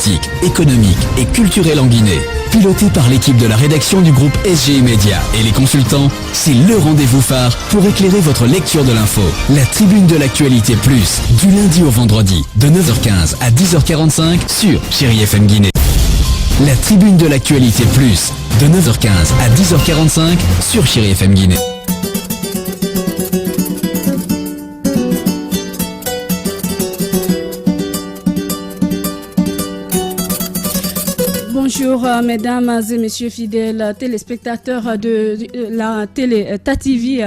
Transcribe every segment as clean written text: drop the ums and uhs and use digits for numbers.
politique, économique et culturelle en Guinée. Piloté par l'équipe de la rédaction du groupe SGI Média et les consultants, c'est le rendez-vous phare pour éclairer votre lecture de l'info. La Tribune de l'actualité plus, du lundi au vendredi, de 9h15 à 10h45 sur Chéri FM Guinée. La Tribune de l'actualité plus, de 9h15 à 10h45 sur Chéri FM Guinée. Bonjour mesdames et messieurs fidèles téléspectateurs de la télé TATV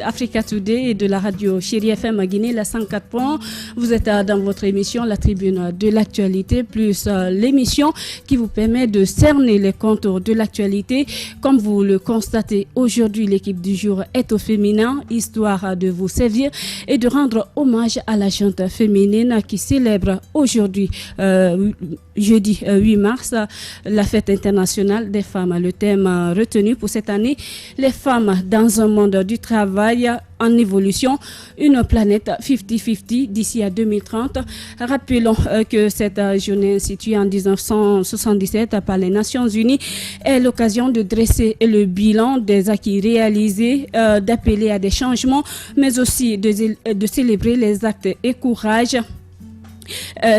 Africa Today et de la radio Chéri FM Guinée, la 104 points. Vous êtes dans votre émission La Tribune de l'actualité plus l'émission qui vous permet de cerner les contours de l'actualité. Comme vous le constatez aujourd'hui, l'équipe du jour est au féminin, histoire de vous servir et de rendre hommage à la gente féminine qui célèbre aujourd'hui, jeudi 8 mars, la fête internationale des femmes. Le thème retenu pour cette année, les femmes dans un monde du travail en évolution, une planète 50-50 d'ici à 2030. Rappelons que cette journée instituée en 1977 par les Nations Unies est l'occasion de dresser le bilan des acquis réalisés, d'appeler à des changements, mais aussi de célébrer les actes et courage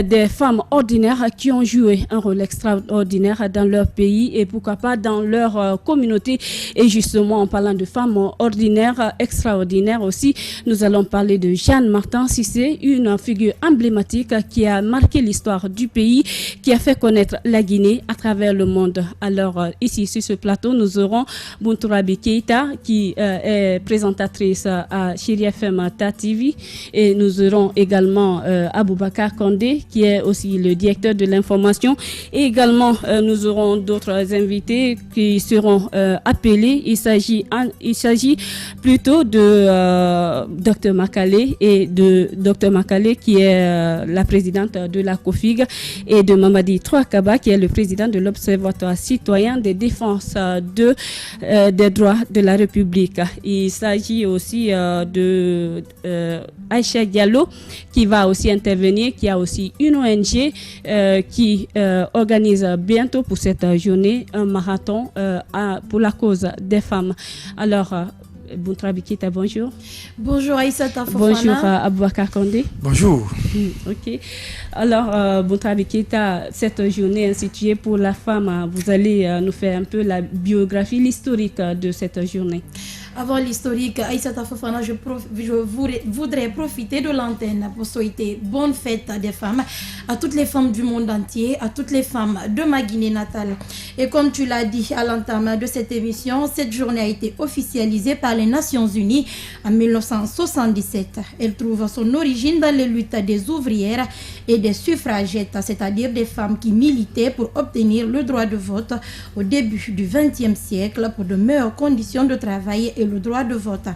des femmes ordinaires qui ont joué un rôle extraordinaire dans leur pays et pourquoi pas dans leur communauté. Et justement, en parlant de femmes ordinaires, extraordinaires aussi, nous allons parler de Jeanne Martin Cissé, une figure emblématique qui a marqué l'histoire du pays, qui a fait connaître la Guinée à travers le monde. Alors ici sur ce plateau, nous aurons Bountourabi Keïta qui est présentatrice à Chéri FM TATV, et nous aurons également Aboubakar Kandé, qui est aussi le directeur de l'information. Et également, nous aurons d'autres invités qui seront appelés. Il s'agit plutôt de Dr Makale, et de Dr Makale qui est la présidente de la COFIG, et de Mamadi Troakaba qui est le président de l'Observatoire citoyen des défenses des droits de la République. Il s'agit aussi de Aïcha Diallo qui va aussi intervenir, qui a aussi une ONG qui organise bientôt pour cette journée un marathon pour la cause des femmes. Alors, Bountourabi Keïta, bonjour. Bonjour Aïssata Fofana. Bonjour Aboubakar Kandé. Bonjour. Ok. Alors, Bountourabi Keïta, cette journée instituée pour la femme, vous allez nous faire un peu la biographie, l'historique de cette journée. Avant l'historique, Aïssata Fofana, je voudrais profiter de l'antenne pour souhaiter bonne fête des femmes à toutes les femmes du monde entier, à toutes les femmes de ma Guinée natale. Et comme tu l'as dit à l'entame de cette émission, cette journée a été officialisée par les Nations Unies en 1977. Elle trouve son origine dans les luttes des ouvrières et des suffragettes, c'est-à-dire des femmes qui militaient pour obtenir le droit de vote au début du XXe siècle pour de meilleures conditions de travail et le droit de vote.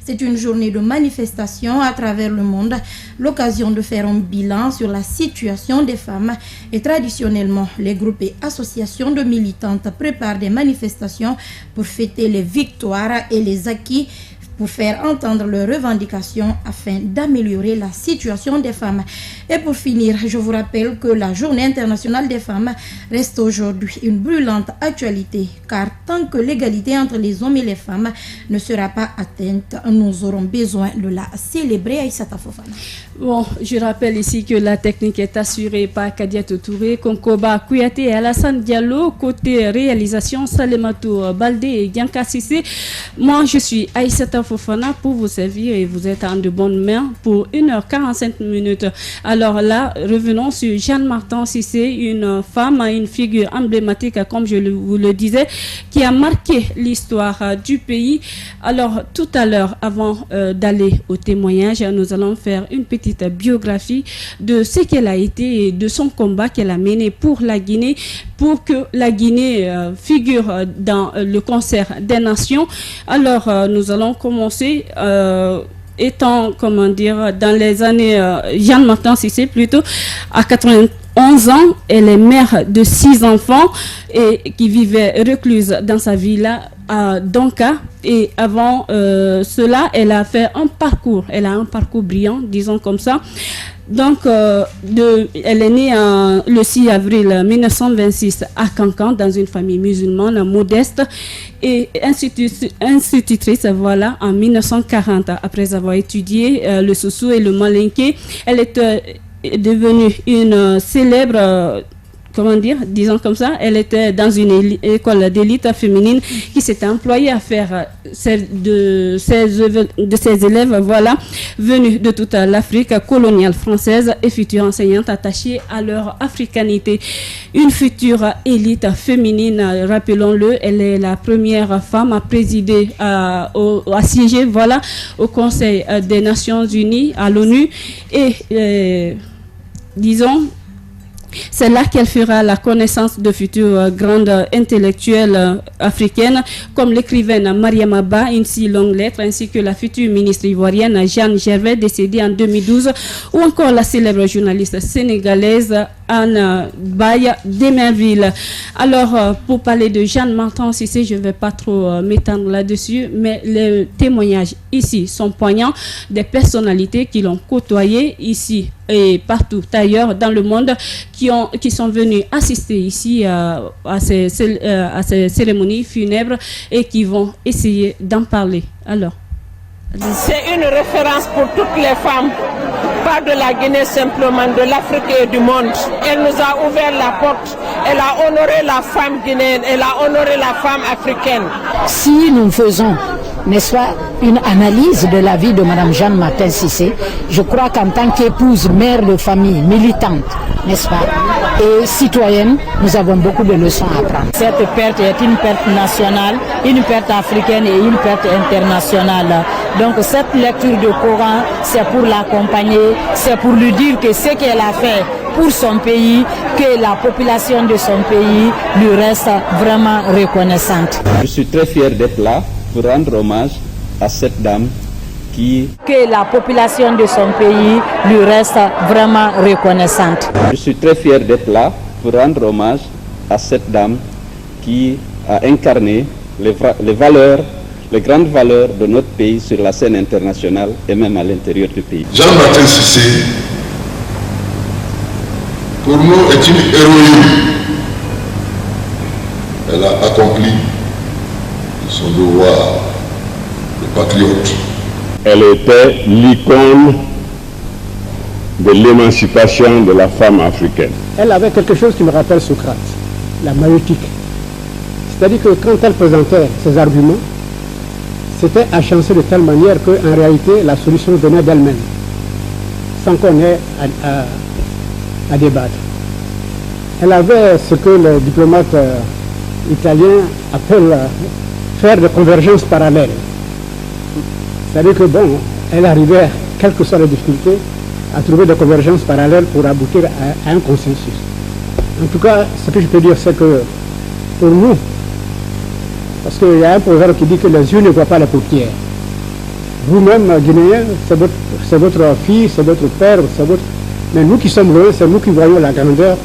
C'est une journée de manifestation à travers le monde, l'occasion de faire un bilan sur la situation des femmes, et traditionnellement, les groupes et associations de militantes préparent des manifestations pour fêter les victoires et les acquis, pour faire entendre leurs revendications afin d'améliorer la situation des femmes. Et pour finir, je vous rappelle que la Journée internationale des femmes reste aujourd'hui une brûlante actualité, car tant que l'égalité entre les hommes et les femmes ne sera pas atteinte, nous aurons besoin de la célébrer. Aïssata Fofana. Bon, je rappelle ici que la technique est assurée par Kadiatou Touré, Konkoba Kouyaté et Alassane Diallo. Côté réalisation, Salematou Baldé et Yanka Sissé. Moi, je suis Aïssata Fofana pour vous servir, et vous êtes en de bonnes mains pour 1h45. Alors là, revenons sur Jeanne Martin Cissé, une femme, une figure emblématique, comme je vous le disais, qui a marqué l'histoire du pays. Alors tout à l'heure, avant d'aller au témoignage, nous allons faire une petite biographie de ce qu'elle a été et de son combat qu'elle a mené pour la Guinée, pour que la Guinée figure dans le concert des nations. Alors nous allons commencer étant, dans les années, Jeanne Martin Cissé plutôt, à 91 ans, elle est mère de 6 enfants et qui vivait recluse dans sa villa à Donka. Et avant cela, elle a un parcours brillant, disons comme ça. Donc, elle est née le 6 avril 1926 à Cancan, dans une famille musulmane modeste, et institutrice, voilà, en 1940. Après avoir étudié le Soussou et le Malinké, elle est devenue une célèbre... disons comme ça, elle était dans une école d'élite féminine qui s'était employée à faire de ses élèves, voilà, venus de toute l'Afrique coloniale française et futures enseignantes attachées à leur africanité. Une future élite féminine, rappelons-le, elle est la première femme à présider, à siéger, voilà, au Conseil des Nations Unies, à l'ONU, et disons, c'est là qu'elle fera la connaissance de futures grandes intellectuelles africaines, comme l'écrivaine Mariam Abba, une si longue lettre, ainsi que la future ministre ivoirienne Jeanne Gervais, décédée en 2012, ou encore la célèbre journaliste sénégalaise Anne Baye d'Emerville. Alors, pour parler de Jeanne Martin Cissé, je ne vais pas trop m'étendre là-dessus, mais les témoignages ici sont poignants, des personnalités qui l'ont côtoyée ici et partout ailleurs dans le monde, qui sont venus assister ici à ces cérémonies funèbres et qui vont essayer d'en parler. Alors, c'est une référence pour toutes les femmes, pas de la Guinée simplement, de l'Afrique et du monde. Elle nous a ouvert la porte, elle a honoré la femme guinéenne, elle a honoré la femme africaine. Si nous faisons, n'est-ce pas, une analyse de la vie de Mme Jeanne Martin Cissé, je crois qu'en tant qu'épouse, mère de famille, militante, n'est-ce pas, et citoyenne, nous avons beaucoup de leçons à apprendre. Cette perte est une perte nationale, une perte africaine et une perte internationale. Donc cette lecture du Coran, c'est pour l'accompagner, c'est pour lui dire que ce qu'elle a fait pour son pays, que la population de son pays lui reste vraiment reconnaissante. Je suis très fier d'être là pour rendre hommage à cette dame qui... Que la population de son pays lui reste vraiment reconnaissante. Je suis très fier d'être là pour rendre hommage à cette dame qui a incarné les valeurs, les grandes valeurs de notre pays sur la scène internationale et même à l'intérieur du pays. Jeanne Martin Cissé, pour nous, est une héroïne. Elle a accompli son devoir de patriote. Elle était l'icône de l'émancipation de la femme africaine. Elle avait quelque chose qui me rappelle Socrate, la maïeutique. C'est-à-dire que quand elle présentait ses arguments, c'était agencé de telle manière qu'en réalité, la solution venait d'elle-même, sans qu'on ait à débattre. Elle avait ce que les diplomates italiens appellent faire de convergences parallèles. C'est-à-dire que bon, elle arrivait, quelles que soient les difficultés, à trouver des convergences parallèles pour aboutir à un consensus. En tout cas, ce que je peux dire, c'est que pour nous, parce qu'il y a un proverbe qui dit que les yeux ne voient pas les paupières. Vous-même, Guinéens, c'est votre fille, c'est votre père, c'est votre... Mais nous qui sommes loin, c'est nous qui voyons la grandeur,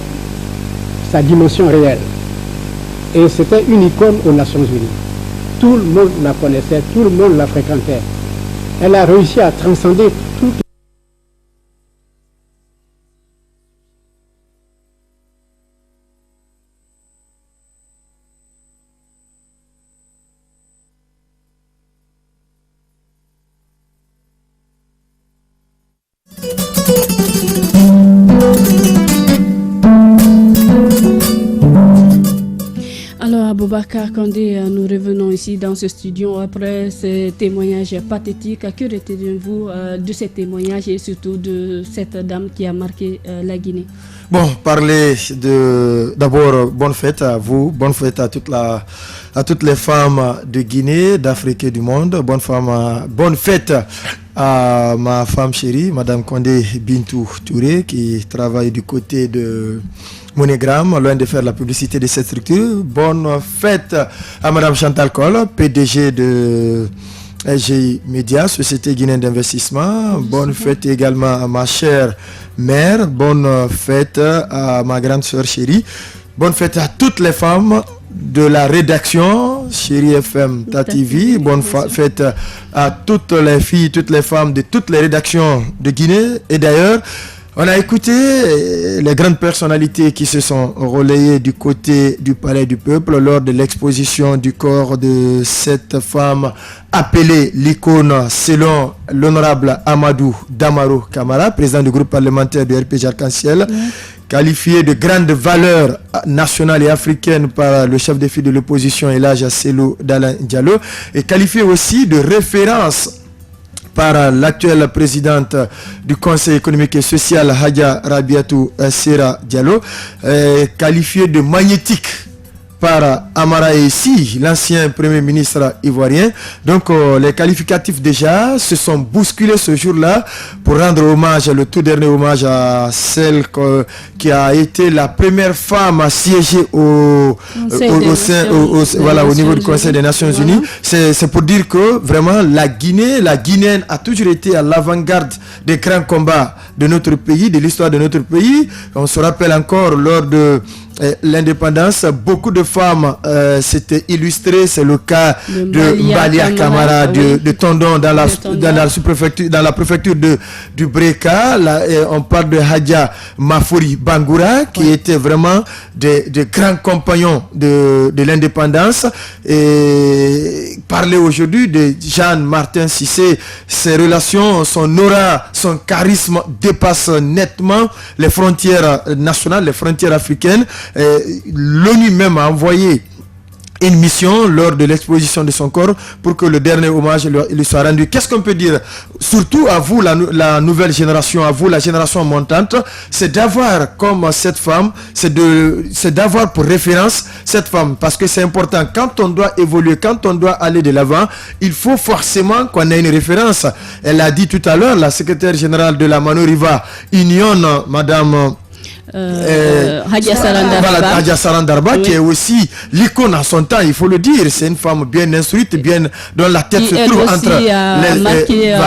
sa dimension réelle. Et c'était une icône aux Nations Unies. Tout le monde la connaissait, tout le monde la fréquentait. Elle a réussi à transcender tout. Boubacar Kandé, nous revenons ici dans ce studio après ces témoignages pathétiques. Que retenez-vous de ces témoignages et surtout de cette dame qui a marqué la Guinée? Bon, parler de... D'abord, bonne fête à vous, bonne fête à toutes les femmes de Guinée, d'Afrique et du monde. Bonne fête à ma femme chérie, Madame Kandé Bintou Touré, qui travaille du côté de Monogramme, loin de faire la publicité de cette structure. Bonne fête à Madame Chantal Coll, PDG de SGI Média, Société Guinéenne d'Investissement. Bonne fête également à ma chère mère. Bonne fête à ma grande sœur chérie. Bonne fête à toutes les femmes de la rédaction Chérie FM TATV. Bonne fête à toutes les filles, toutes les femmes de toutes les rédactions de Guinée. Et d'ailleurs, On a écouté les grandes personnalités qui se sont relayées du côté du Palais du Peuple lors de l'exposition du corps de cette femme appelée l'icône selon l'honorable Amadou Damaro Camara, président du groupe parlementaire du RPG Arc-en-Ciel, qualifié de grande valeur nationale et africaine par le chef de file de l'opposition Elhadji Cellou Dalein Diallo, et qualifié aussi de référence par l'actuelle présidente du Conseil économique et social, Hadja Rabiatou Sera Diallo, qualifié de magnétique par Amara Essi, l'ancien premier ministre ivoirien. Donc les qualificatifs déjà se sont bousculés ce jour-là pour rendre hommage, le tout dernier hommage à celle qui a été la première femme à siéger au niveau du Conseil des Nations Unies. C'est pour dire que vraiment la Guinéenne a toujours été à l'avant-garde des grands combats de notre pays, de l'histoire de notre pays. On se rappelle encore lors de l'indépendance, beaucoup de femmes s'étaient illustrées. C'est le cas de Mbalia Camara de Tondon dans la préfecture du Breka. Là, on parle de Hadja Mafouri Bangoura qui étaient vraiment des grands compagnons de l'indépendance. Et parler aujourd'hui de Jean-Martin Cissé, ses relations, son aura, son charisme dépassent nettement les frontières nationales, les frontières africaines. L'ONU même a envoyé une mission lors de l'exposition de son corps pour que le dernier hommage lui soit rendu. Qu'est-ce qu'on peut dire? Surtout à vous, la nouvelle génération, à vous, la génération montante, c'est d'avoir comme cette femme, c'est d'avoir pour référence cette femme, parce que c'est important. Quand on doit évoluer, quand on doit aller de l'avant, il faut forcément qu'on ait une référence. Elle a dit tout à l'heure, la secrétaire générale de la Manoriva Union, Madame Hadja Sarandarba, qui est aussi l'icône à son temps, il faut le dire. C'est une femme bien instruite, bien dont la tête se trouve entre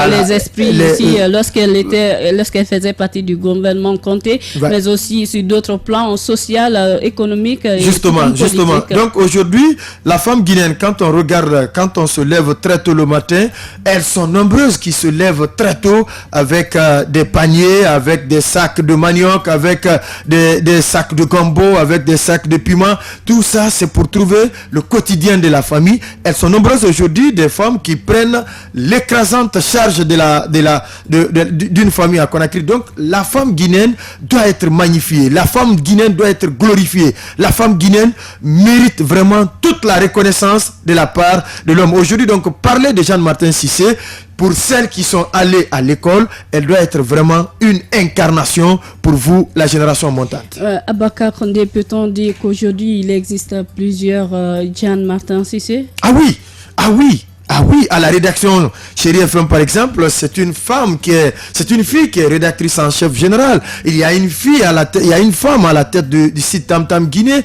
les esprits ici lorsqu'elle faisait partie du gouvernement Conté, mais aussi sur d'autres plans social, économique. Justement. Donc aujourd'hui, la femme guinéenne, quand on regarde, quand on se lève très tôt le matin, elles sont nombreuses qui se lèvent très tôt avec des paniers, avec des sacs de manioc, avec des sacs de gombo, avec des sacs de piment. Tout ça, c'est pour trouver le quotidien de la famille. Elles sont nombreuses aujourd'hui, des femmes qui prennent l'écrasante charge d'une famille à Conakry. Donc, la femme guinéenne doit être magnifiée. La femme guinéenne doit être glorifiée. La femme guinéenne mérite vraiment toute la reconnaissance de la part de l'homme. Aujourd'hui, donc, parler de Jean-Martin Cissé, pour celles qui sont allées à l'école, elle doit être vraiment une incarnation pour vous, la génération montante. Abaka Kondé, peut-on dire qu'aujourd'hui, il existe plusieurs Jean-Martin Cissé? Ah oui, à la rédaction Chérie FM par exemple, c'est une fille qui est rédactrice en chef général. Il y a une femme à la tête du site Tam Tam Guinée.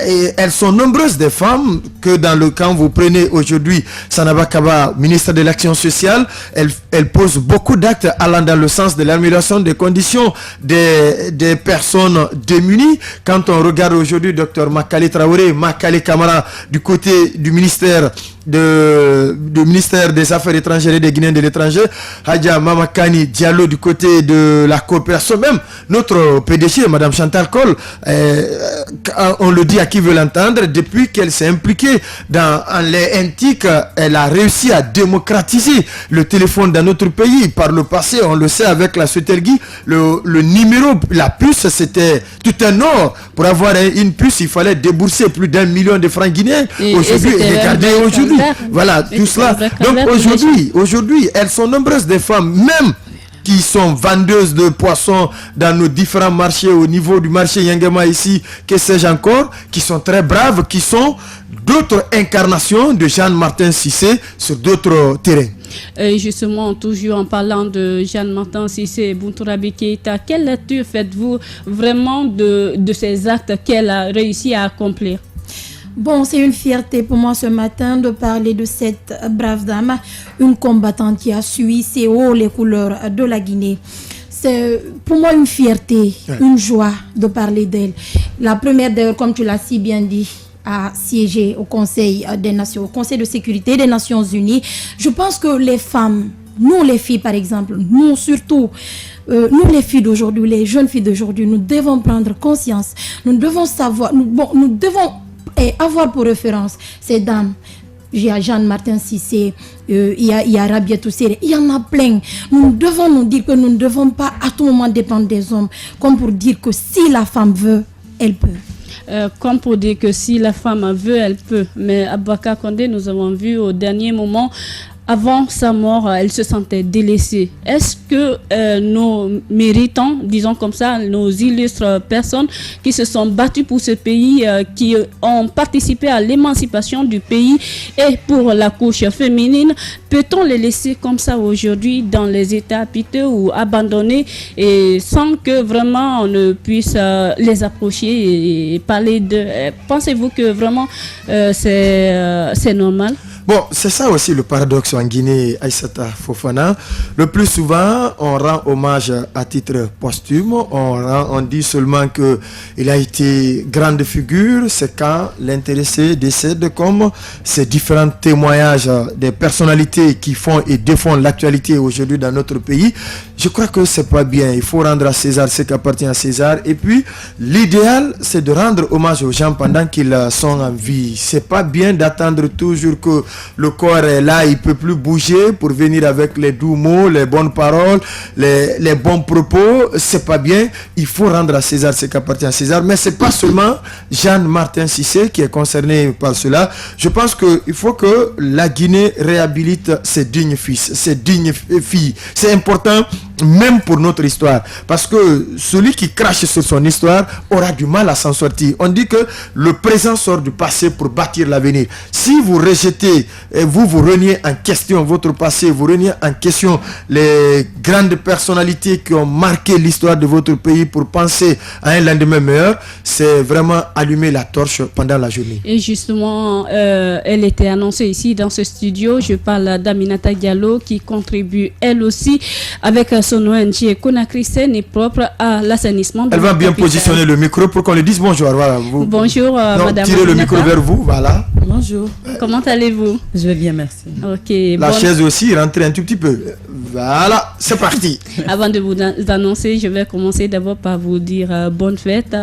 Et elles sont nombreuses des femmes que dans le camp vous prenez aujourd'hui Sanaba Kaba, ministre de l'action sociale, elle pose beaucoup d'actes allant dans le sens de l'amélioration des conditions des personnes démunies. Quand on regarde aujourd'hui Dr Makale Traoré, Makale Camara du côté du ministère du ministère des Affaires étrangères et des Guinéens de l'étranger, Hadja Mamakani Diallo du côté de la coopération, même notre PDG, Madame Chantal Cole, on le dit à qui veut l'entendre, depuis qu'elle s'est impliquée dans les NTIC, elle a réussi à démocratiser le téléphone dans notre pays. Par le passé, on le sait avec la Sotelgui, le numéro, la puce, c'était tout un or. Pour avoir une puce, il fallait débourser plus d'1 million de francs guinéens. Aujourd'hui, regardez aujourd'hui. Voilà, tout cela. Donc aujourd'hui, elles sont nombreuses des femmes, même qui sont vendeuses de poissons dans nos différents marchés, au niveau du marché Yangema ici, que sais-je encore, qui sont très braves, qui sont d'autres incarnations de Jean-Martin Cissé sur d'autres terrains. Et justement, toujours en parlant de Jean-Martin Cissé, Bountourabi Keïta, quelle lecture faites-vous vraiment de ces actes qu'elle a réussi à accomplir? Bon, c'est une fierté pour moi ce matin de parler de cette brave dame, une combattante qui a suivi ses hauts les couleurs de la Guinée. C'est pour moi une fierté, une joie de parler d'elle. La première d'ailleurs, comme tu l'as si bien dit, à siéger au Conseil des Nations, au Conseil de sécurité des Nations Unies. Je pense que les femmes nous les filles par exemple, nous surtout, nous les filles d'aujourd'hui, les jeunes filles d'aujourd'hui, nous devons prendre conscience, nous devons savoir, nous devons avoir pour référence ces dames. Il y a Jeanne Martin Cissé, il y a Rabia Tousséré, il y en a plein. Nous devons nous dire que nous ne devons pas à tout moment dépendre des hommes, comme pour dire que si la femme veut, elle peut. Comme pour dire que si la femme veut, elle peut. Mais Aboubacar Condé, nous avons vu au dernier moment, avant sa mort, elle se sentait délaissée. Est-ce que nos méritants, disons comme ça, nos illustres personnes qui se sont battues pour ce pays, qui ont participé à l'émancipation du pays et pour la couche féminine, peut-on les laisser comme ça aujourd'hui dans les états piteux ou abandonnés et sans que vraiment on ne puisse les approcher et parler de... Pensez-vous que vraiment c'est normal? Bon, c'est ça aussi le paradoxe en Guinée, Aïssata Fofana. Le plus souvent, on rend hommage à titre posthume. On dit seulement qu'il a été grande figure. C'est quand l'intéressé décède, comme ces différents témoignages des personnalités qui font et défendent l'actualité aujourd'hui dans notre pays. Je crois que c'est pas bien. Il faut rendre à César ce qui appartient à César. Et puis, l'idéal, c'est de rendre hommage aux gens pendant qu'ils sont en vie. C'est pas bien d'attendre toujours que le corps est là, il ne peut plus bouger pour venir avec les doux mots, les bonnes paroles, les bons propos. C'est pas bien. Il faut rendre à César ce qui appartient à César. Mais c'est pas seulement Jeanne Martin Cissé qui est concerné par cela. Je pense qu'il faut que la Guinée réhabilite ses dignes fils, ses dignes filles. C'est important même pour notre histoire. Parce que celui qui crache sur son histoire aura du mal à s'en sortir. On dit que le présent sort du passé pour bâtir l'avenir. Si vous rejetez, vous reniez en question votre passé, vous reniez en question les grandes personnalités qui ont marqué l'histoire de votre pays pour penser à un lendemain meilleur, c'est vraiment allumer la torche pendant la journée. Et justement, elle était annoncée ici dans ce studio. Je parle d'Aminata Diallo qui contribue elle aussi avec son ONG Conakry Saine et propre à l'assainissement. Elle va bien positionner le micro pour qu'on lui dise bonjour. Voilà, vous. Bonjour, madame. Tirez le micro vers vous, voilà. Bonjour. Comment allez-vous? Je vais bien, merci. Ok. La chaise aussi, rentrez un tout petit peu. Voilà, c'est parti. Avant de vous annoncer, je vais commencer d'abord par vous dire bonne fête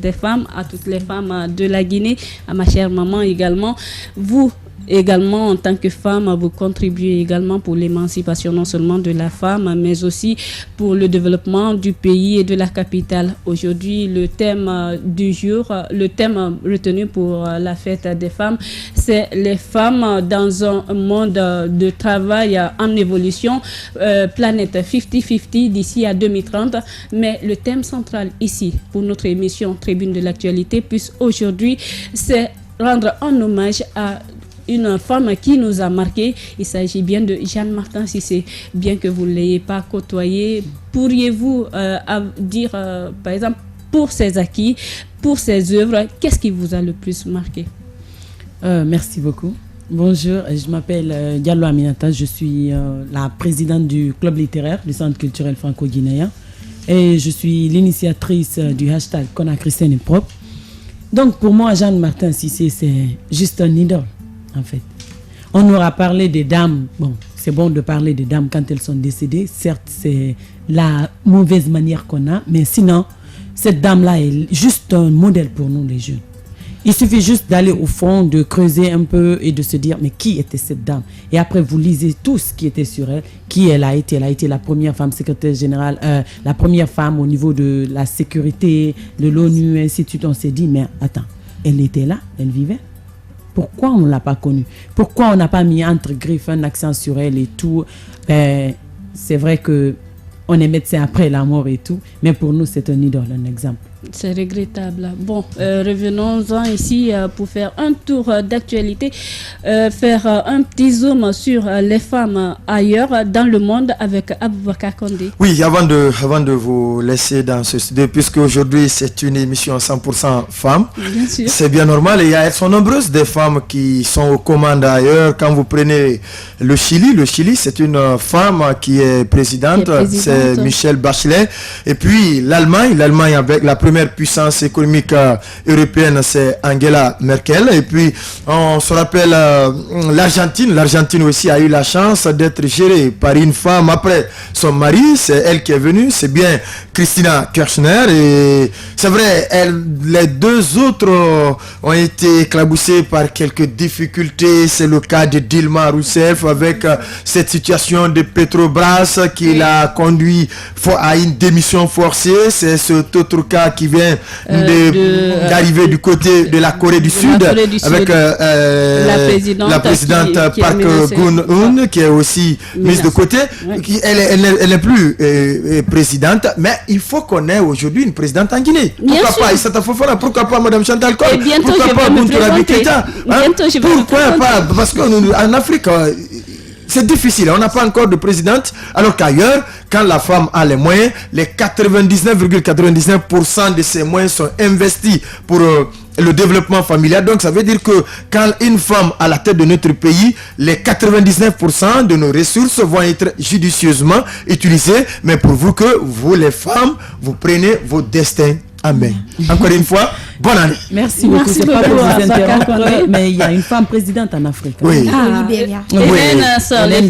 des femmes, à toutes les femmes de la Guinée, à ma chère maman également. Vous également, en tant que femme, vous contribuez également pour l'émancipation non seulement de la femme, mais aussi pour le développement du pays et de la capitale. Aujourd'hui, le thème du jour, le thème retenu pour la fête des femmes, c'est les femmes dans un monde de travail en évolution, planète 50-50 d'ici à 2030. Mais le thème central ici, pour notre émission Tribune de l'actualité, puisque aujourd'hui, c'est rendre un hommage à une femme qui nous a marqué. Il s'agit bien de Jeanne Martin Cissé. Bien que vous ne l'ayez pas côtoyée, pourriez-vous dire, par exemple, pour ses acquis, pour ses œuvres, qu'est-ce qui vous a le plus marqué? Merci beaucoup. Bonjour, je m'appelle Diallo Aminata. Je suis la présidente du club littéraire du Centre culturel franco-guinéen et je suis l'initiatrice du hashtag Conakry Saine et propre. Donc pour moi, Jeanne Martin Cissé, c'est juste un idole. En fait, on aura parlé des dames. Bon, c'est bon de parler des dames quand elles sont décédées. Certes, c'est la mauvaise manière qu'on a, mais sinon, cette dame-là est juste un modèle pour nous, les jeunes. Il suffit juste d'aller au fond, de creuser un peu et de se dire, mais qui était cette dame? Et après, vous lisez tout ce qui était sur elle, qui elle a été. Elle a été la première femme secrétaire générale, la première femme au niveau de la sécurité, de l'ONU, ainsi de suite. On s'est dit, mais attends, elle était là, elle vivait. Pourquoi on ne l'a pas connue? Pourquoi on n'a pas mis entre griffes un accent sur elle et tout? C'est vrai qu'on est médecin après la mort et tout, mais pour nous, c'est un idole, un exemple. C'est regrettable. Bon, revenons-en ici pour faire un tour d'actualité, faire un petit zoom sur les femmes ailleurs dans le monde avec Aboubacar Condé. Oui, avant de vous laisser dans ce studio, puisque aujourd'hui c'est une émission 100% femmes, bien sûr. C'est bien normal. Et elles sont nombreuses des femmes qui sont aux commandes ailleurs. Quand vous prenez le Chili c'est une femme qui est présidente, c'est Michelle Bachelet. Et puis l'Allemagne avec la première première puissance économique européenne, c'est Angela Merkel. Et puis, on se rappelle l'Argentine. L'Argentine aussi a eu la chance d'être gérée par une femme après son mari. C'est elle qui est venue. C'est bien Cristina Kirchner. Et c'est vrai, les deux autres ont été éclaboussés par quelques difficultés. C'est le cas de Dilma Rousseff avec cette situation de Petrobras qui l'a conduit à une démission forcée. C'est cet autre cas qui vient d'arriver du côté de la Corée du Sud avec la présidente Park Geun-hye qui est aussi mise de côté. Elle n'est plus présidente, mais il faut qu'on ait aujourd'hui une présidente en Guinée. Pourquoi pas Issata Fofana, pourquoi pas Mme Chantal Coll, pourquoi pas Bountoura Keïta, pourquoi pas? Parce qu'en Afrique, c'est difficile, on n'a pas encore de présidente, alors qu'ailleurs, quand la femme a les moyens, les 99,99% de ces moyens sont investis pour le développement familial. Donc ça veut dire que quand une femme à la tête de notre pays, les 99% de nos ressources vont être judicieusement utilisées, mais pour vous que vous les femmes, vous prenez vos destins. Amen. Encore une fois, bonne année. Merci beaucoup. C'est pas pour vous interrompre, mais il y a une femme présidente en Afrique. Oui. Libéria. Hélène Sirleaf,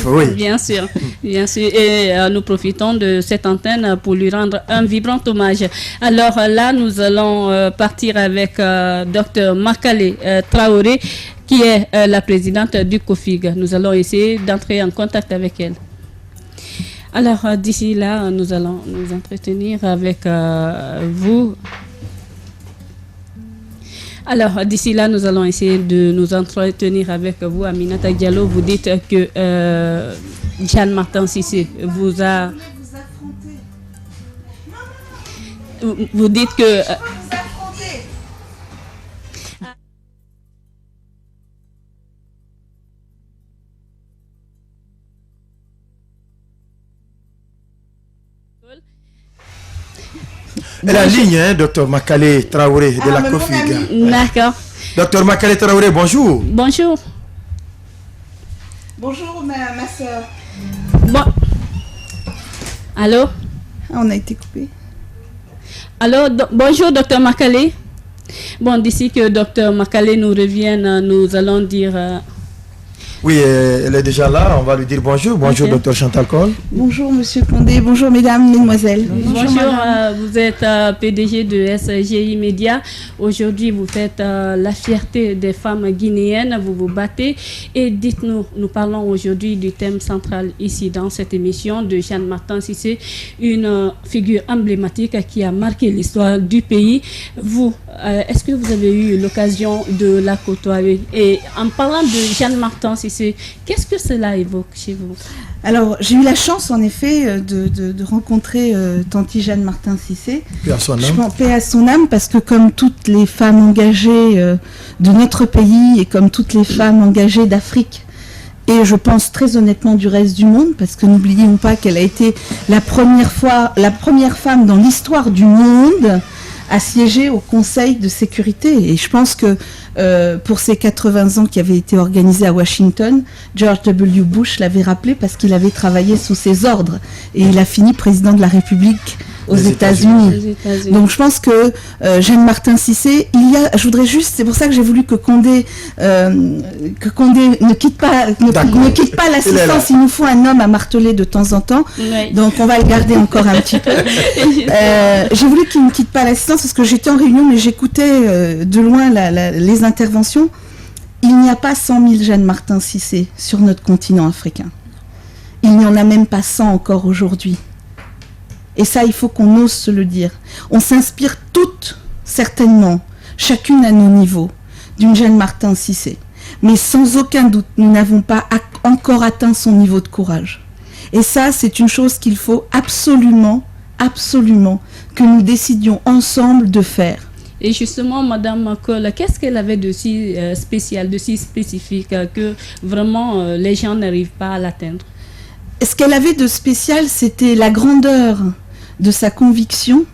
oui. Bien sûr, bien sûr. Et nous profitons de cette antenne pour lui rendre un vibrant hommage. Alors là, nous allons partir avec Dr Makale Traoré, qui est la présidente du COFIG. Nous allons essayer d'entrer en contact avec elle. Alors, d'ici là, nous allons nous entretenir avec vous. Alors, d'ici là, nous allons essayer de nous entretenir avec vous, Aminata Diallo. Vous dites que Jeanne Martin Cissé vous a... Vous dites que... Elle est en ligne, hein, Dr Makale Traoré de la COFIG. D'accord. Dr Makale Traoré, bonjour. Bonjour. Bonjour ma soeur. Bon. Allô? On a été coupé. Allô, bonjour Dr Makale. Bon, d'ici que Dr Makale nous revienne, nous allons dire... Oui, elle est déjà là, on va lui dire bonjour. Bonjour, okay. Dr Chantal Coll. Bonjour, Monsieur Condé. Bonjour, mesdames, mesdemoiselles. Bonjour, vous êtes PDG de SGI Média. Aujourd'hui, vous faites la fierté des femmes guinéennes. Vous vous battez. Et dites-nous, nous parlons aujourd'hui du thème central ici dans cette émission de Jeanne Martin Cissé, une figure emblématique qui a marqué l'histoire du pays. Vous, est-ce que vous avez eu l'occasion de la côtoyer? Et en parlant de Jeanne Martin Cissé, qu'est-ce que cela évoque chez vous? Alors, j'ai eu la chance, en effet, de rencontrer Tanti Jeanne Martin Cissé. Paix à son âme. Je pense paix à son âme, parce que comme toutes les femmes engagées de notre pays et comme toutes les femmes engagées d'Afrique, et je pense très honnêtement du reste du monde, parce que n'oublions pas qu'elle a été la première femme dans l'histoire du monde à siéger au Conseil de sécurité. Et je pense que pour ces 80 ans qui avaient été organisés à Washington, George W. Bush l'avait rappelé parce qu'il avait travaillé sous ses ordres. Et il a fini président de la République aux États-Unis. Donc je pense que Jeanne Martin Cissé, je voudrais juste, c'est pour ça que j'ai voulu que Condé ne quitte pas l'assistance. Il nous faut un homme à marteler de temps en temps. Oui. Donc on va le garder encore un petit peu. J'ai voulu qu'il ne quitte pas l'assistance parce que j'étais en réunion mais j'écoutais de loin les interventions. Il n'y a pas 100 000 Jeanne Martin Cissé sur notre continent africain. Il n'y en a même pas 100 encore aujourd'hui. Et ça, il faut qu'on ose se le dire. On s'inspire toutes, certainement, chacune à nos niveaux, d'une Jeanne Martin Cissé. Mais sans aucun doute, nous n'avons pas encore atteint son niveau de courage. Et ça, c'est une chose qu'il faut absolument, absolument, que nous décidions ensemble de faire. Et justement, Madame Coll, qu'est-ce qu'elle avait de si spécial, de si spécifique que vraiment les gens n'arrivent pas à l'atteindre? Ce qu'elle avait de spécial, c'était la grandeur de sa conviction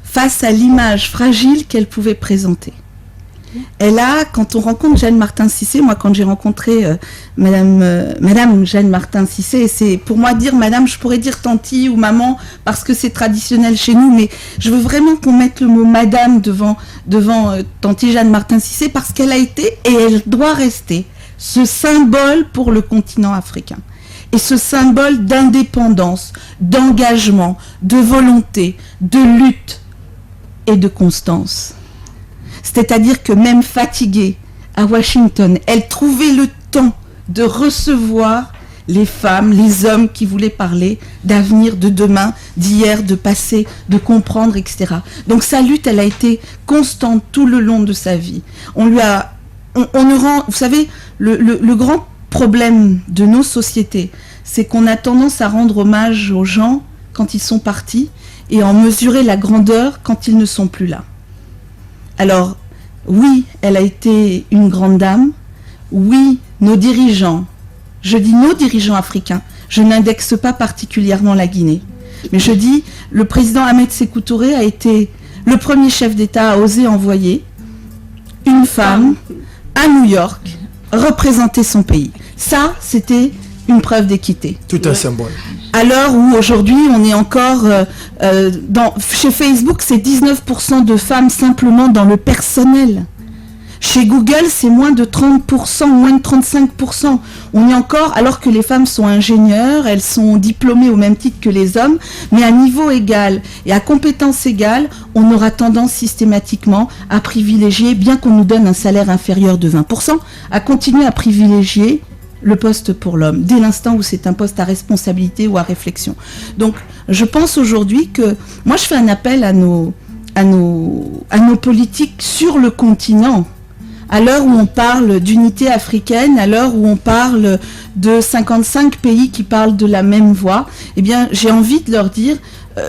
face à l'image fragile qu'elle pouvait présenter. Elle a, quand on rencontre Jeanne Martin Cissé, moi quand j'ai rencontré Madame Jeanne Martin Cissé, c'est pour moi dire Madame, je pourrais dire tanti ou maman parce que c'est traditionnel chez nous, mais je veux vraiment qu'on mette le mot Madame devant tanti Jeanne Martin Cissé parce qu'elle a été et elle doit rester ce symbole pour le continent africain. Et ce symbole d'indépendance, d'engagement, de volonté, de lutte et de constance. C'est-à-dire que même fatiguée à Washington, elle trouvait le temps de recevoir les femmes, les hommes qui voulaient parler d'avenir, de demain, d'hier, de passé, de comprendre, etc. Donc sa lutte, elle a été constante tout le long de sa vie. On ne rend, vous savez, le grand problème de nos sociétés, c'est qu'on a tendance à rendre hommage aux gens quand ils sont partis et en mesurer la grandeur quand ils ne sont plus là. Alors, oui, elle a été une grande dame. Oui, nos dirigeants, je dis nos dirigeants africains, je n'indexe pas particulièrement la Guinée, mais je dis le président Ahmed Sékou Touré a été le premier chef d'État à oser envoyer une femme à New York représenter son pays. Ça, c'était une preuve d'équité. Tout un symbole. À l'heure où aujourd'hui on est encore chez Facebook, c'est 19% de femmes simplement dans le personnel. Chez Google, c'est moins de 30%, moins de 35%. On est encore, alors que les femmes sont ingénieures, elles sont diplômées au même titre que les hommes, mais à niveau égal et à compétence égale, on aura tendance systématiquement à privilégier, bien qu'on nous donne un salaire inférieur de 20%, à continuer à privilégier le poste pour l'homme, dès l'instant où c'est un poste à responsabilité ou à réflexion. Donc, je pense aujourd'hui que, moi je fais un appel à nos politiques sur le continent, à l'heure où on parle d'unité africaine, à l'heure où on parle de 55 pays qui parlent de la même voix, eh bien, j'ai envie de leur dire,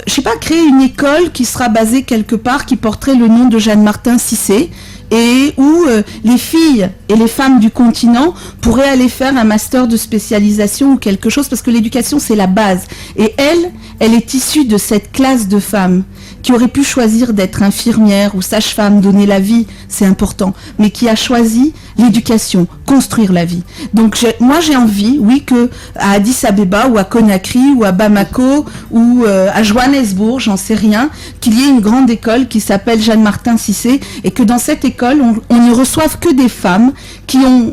je sais pas, créer une école qui sera basée quelque part, qui porterait le nom de Jeanne Martin Cissé, et où les filles et les femmes du continent pourraient aller faire un master de spécialisation ou quelque chose, parce que l'éducation, c'est la base. Et elle est issue de cette classe de femmes qui aurait pu choisir d'être infirmière ou sage-femme, donner la vie, c'est important, mais qui a choisi l'éducation, construire la vie. Donc moi j'ai envie, oui, que à Addis Abeba ou à Conakry ou à Bamako ou à Johannesburg, j'en sais rien, qu'il y ait une grande école qui s'appelle Jeanne Martin Cissé et que dans cette école on ne reçoive que des femmes qui ont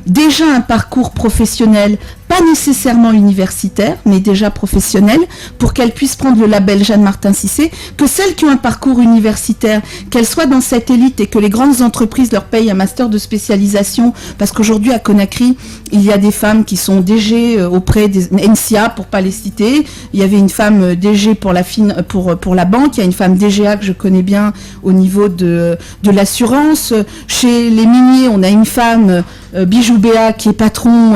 déjà un parcours professionnel, pas nécessairement universitaire, mais déjà professionnel, pour qu'elles puissent prendre le label Jeanne Martin Cissé, que celles qui ont un parcours universitaire, qu'elles soient dans cette élite et que les grandes entreprises leur payent un master de spécialisation, parce qu'aujourd'hui à Conakry, il y a des femmes qui sont DG auprès des NCA, pour pas les citer, il y avait une femme DG pour la banque, il y a une femme DGA que je connais bien au niveau de l'assurance, chez les miniers, on a une femme Bijou Béa qui est patron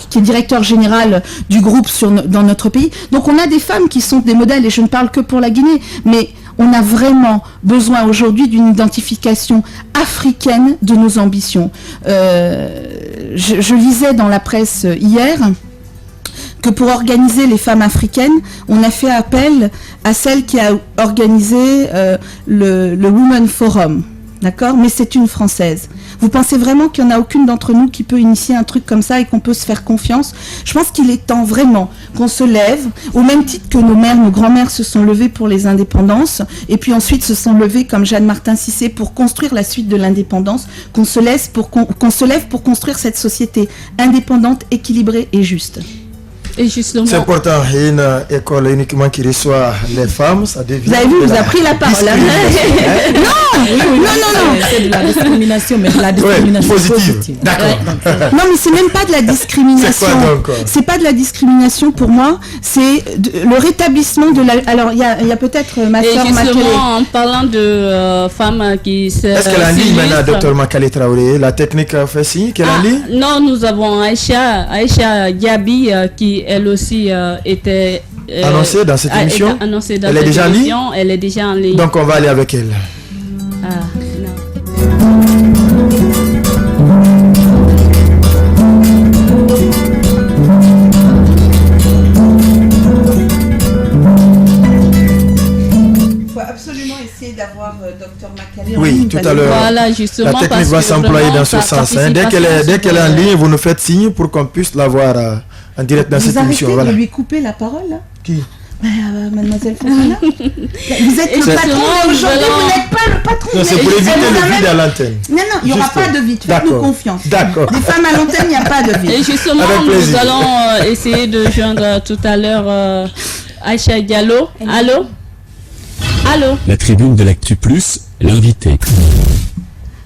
qui est directeur général du groupe dans notre pays. Donc on a des femmes qui sont des modèles, et je ne parle que pour la Guinée, mais on a vraiment besoin aujourd'hui d'une identification africaine de nos ambitions. Je lisais dans la presse hier que pour organiser les femmes africaines, on a fait appel à celle qui a organisé le Women Forum. D'accord ? Mais c'est une Française. Vous pensez vraiment qu'il n'y en a aucune d'entre nous qui peut initier un truc comme ça et qu'on peut se faire confiance ? Je pense qu'il est temps vraiment qu'on se lève, au même titre que nos mères, nos grands-mères se sont levées pour les indépendances, et puis ensuite se sont levées comme Jeanne Martin Cissé pour construire la suite de l'indépendance, qu'on se lève pour construire cette société indépendante, équilibrée et juste. Et justement, c'est important, une école uniquement qui reçoit les femmes, ça devient... Vous avez vu, vous avez pris la parole. Non. C'est de la discrimination, mais de la discrimination positive. D'accord. Non, mais c'est même pas de la discrimination. C'est quoi donc ? C'est pas de la discrimination pour moi, c'est le rétablissement de la... Alors, il y a peut-être ma soeur Makele. Justement, en parlant de femmes qui se... Est-ce qu'elle a dit maintenant, Dr Makele Traoré, la technique fait signe qu'elle a dit ? Non, nous avons Aïcha Diaby qui elle aussi était annoncée dans cette émission. Elle est déjà en ligne. Elle est déjà en ligne. Donc on va aller avec elle. Il faut absolument essayer d'avoir Dr Oui, tout à l'heure. Voilà, justement. La technique va s'employer dans ce sens. Dès qu'elle est en ligne, vous nous faites signe pour qu'on puisse la voir en direct dans cette émission. Vous arrêtez de lui couper la parole, là? Qui? Mademoiselle Fofana. Vous êtes le patron aujourd'hui, vous n'êtes pas le patron. Non, c'est pour éviter le vide à l'antenne. Non, il n'y aura pas de vide, faites-nous confiance. D'accord. Les femmes à l'antenne, il n'y a pas de vide. Et justement, nous allons essayer de joindre tout à l'heure Aïcha Diallo. Allô? Allô? La tribune de l'Actu Plus, l'invité.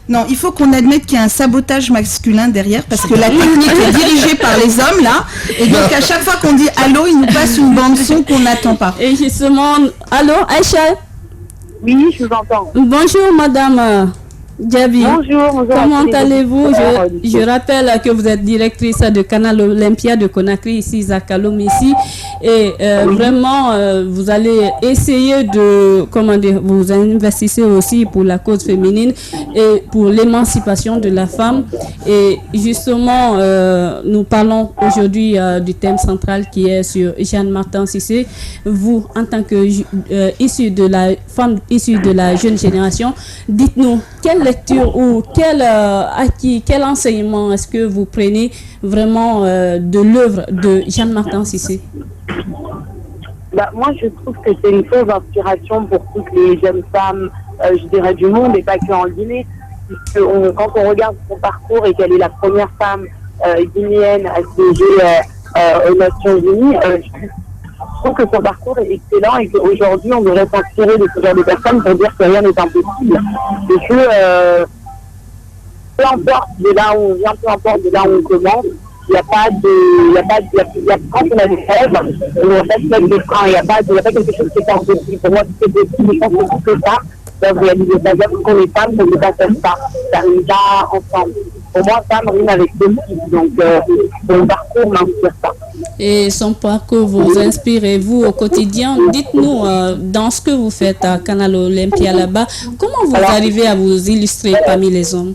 Non, il faut qu'on admette qu'il y a un sabotage masculin derrière parce que la technique est dirigée par les hommes là. Et donc à chaque fois qu'on dit allô, il nous passe une bande son qu'on n'attend pas. Et justement, allô Aïcha? Oui, je vous entends. Bonjour madame Diaby. Bonjour. Comment allez-vous? Je rappelle que vous êtes directrice de Canal Olympia de Conakry, ici, Zakaloum, ici. Et vraiment, vous allez essayer de, vous investissez aussi pour la cause féminine et pour l'émancipation de la femme. Et justement, nous parlons aujourd'hui du thème central qui est sur Jeanne Martin Cissé. Vous, en tant que issue de la femme, issue de la jeune génération, dites-nous quelle lecture ou quel enseignement est-ce que vous prenez vraiment de l'œuvre de Jeanne Martin Cissé? Moi, je trouve que c'est une fausse inspiration pour toutes les jeunes femmes, je dirais, du monde et pas que en Guinée. Puisque quand on regarde son parcours et qu'elle est la première femme guinéenne à siéger aux Nations Unies, je trouve que son parcours est excellent et qu'aujourd'hui, on devrait s'inspirer de ce genre de personnes pour dire que rien n'est impossible. Et que peu importe de là où on vient, peu importe de là où on commence, il n'y a pas de... quand on a des rêves, on respecte des freins. Il n'y a pas quelque chose qui est impossible. Pour moi, c'est possible. Je pense que tout ça doit réaliser ça. Même qu'on est femme, on ne peut pas faire ça. Ça arrive là ensemble. Pour moi, femme rime avec possible. Donc, son parcours m'inspire ça. Et son parcours vous inspire et vous au quotidien. Dites-nous, dans ce que vous faites à Canal Olympia là-bas, comment vous arrivez à vous illustrer parmi les hommes?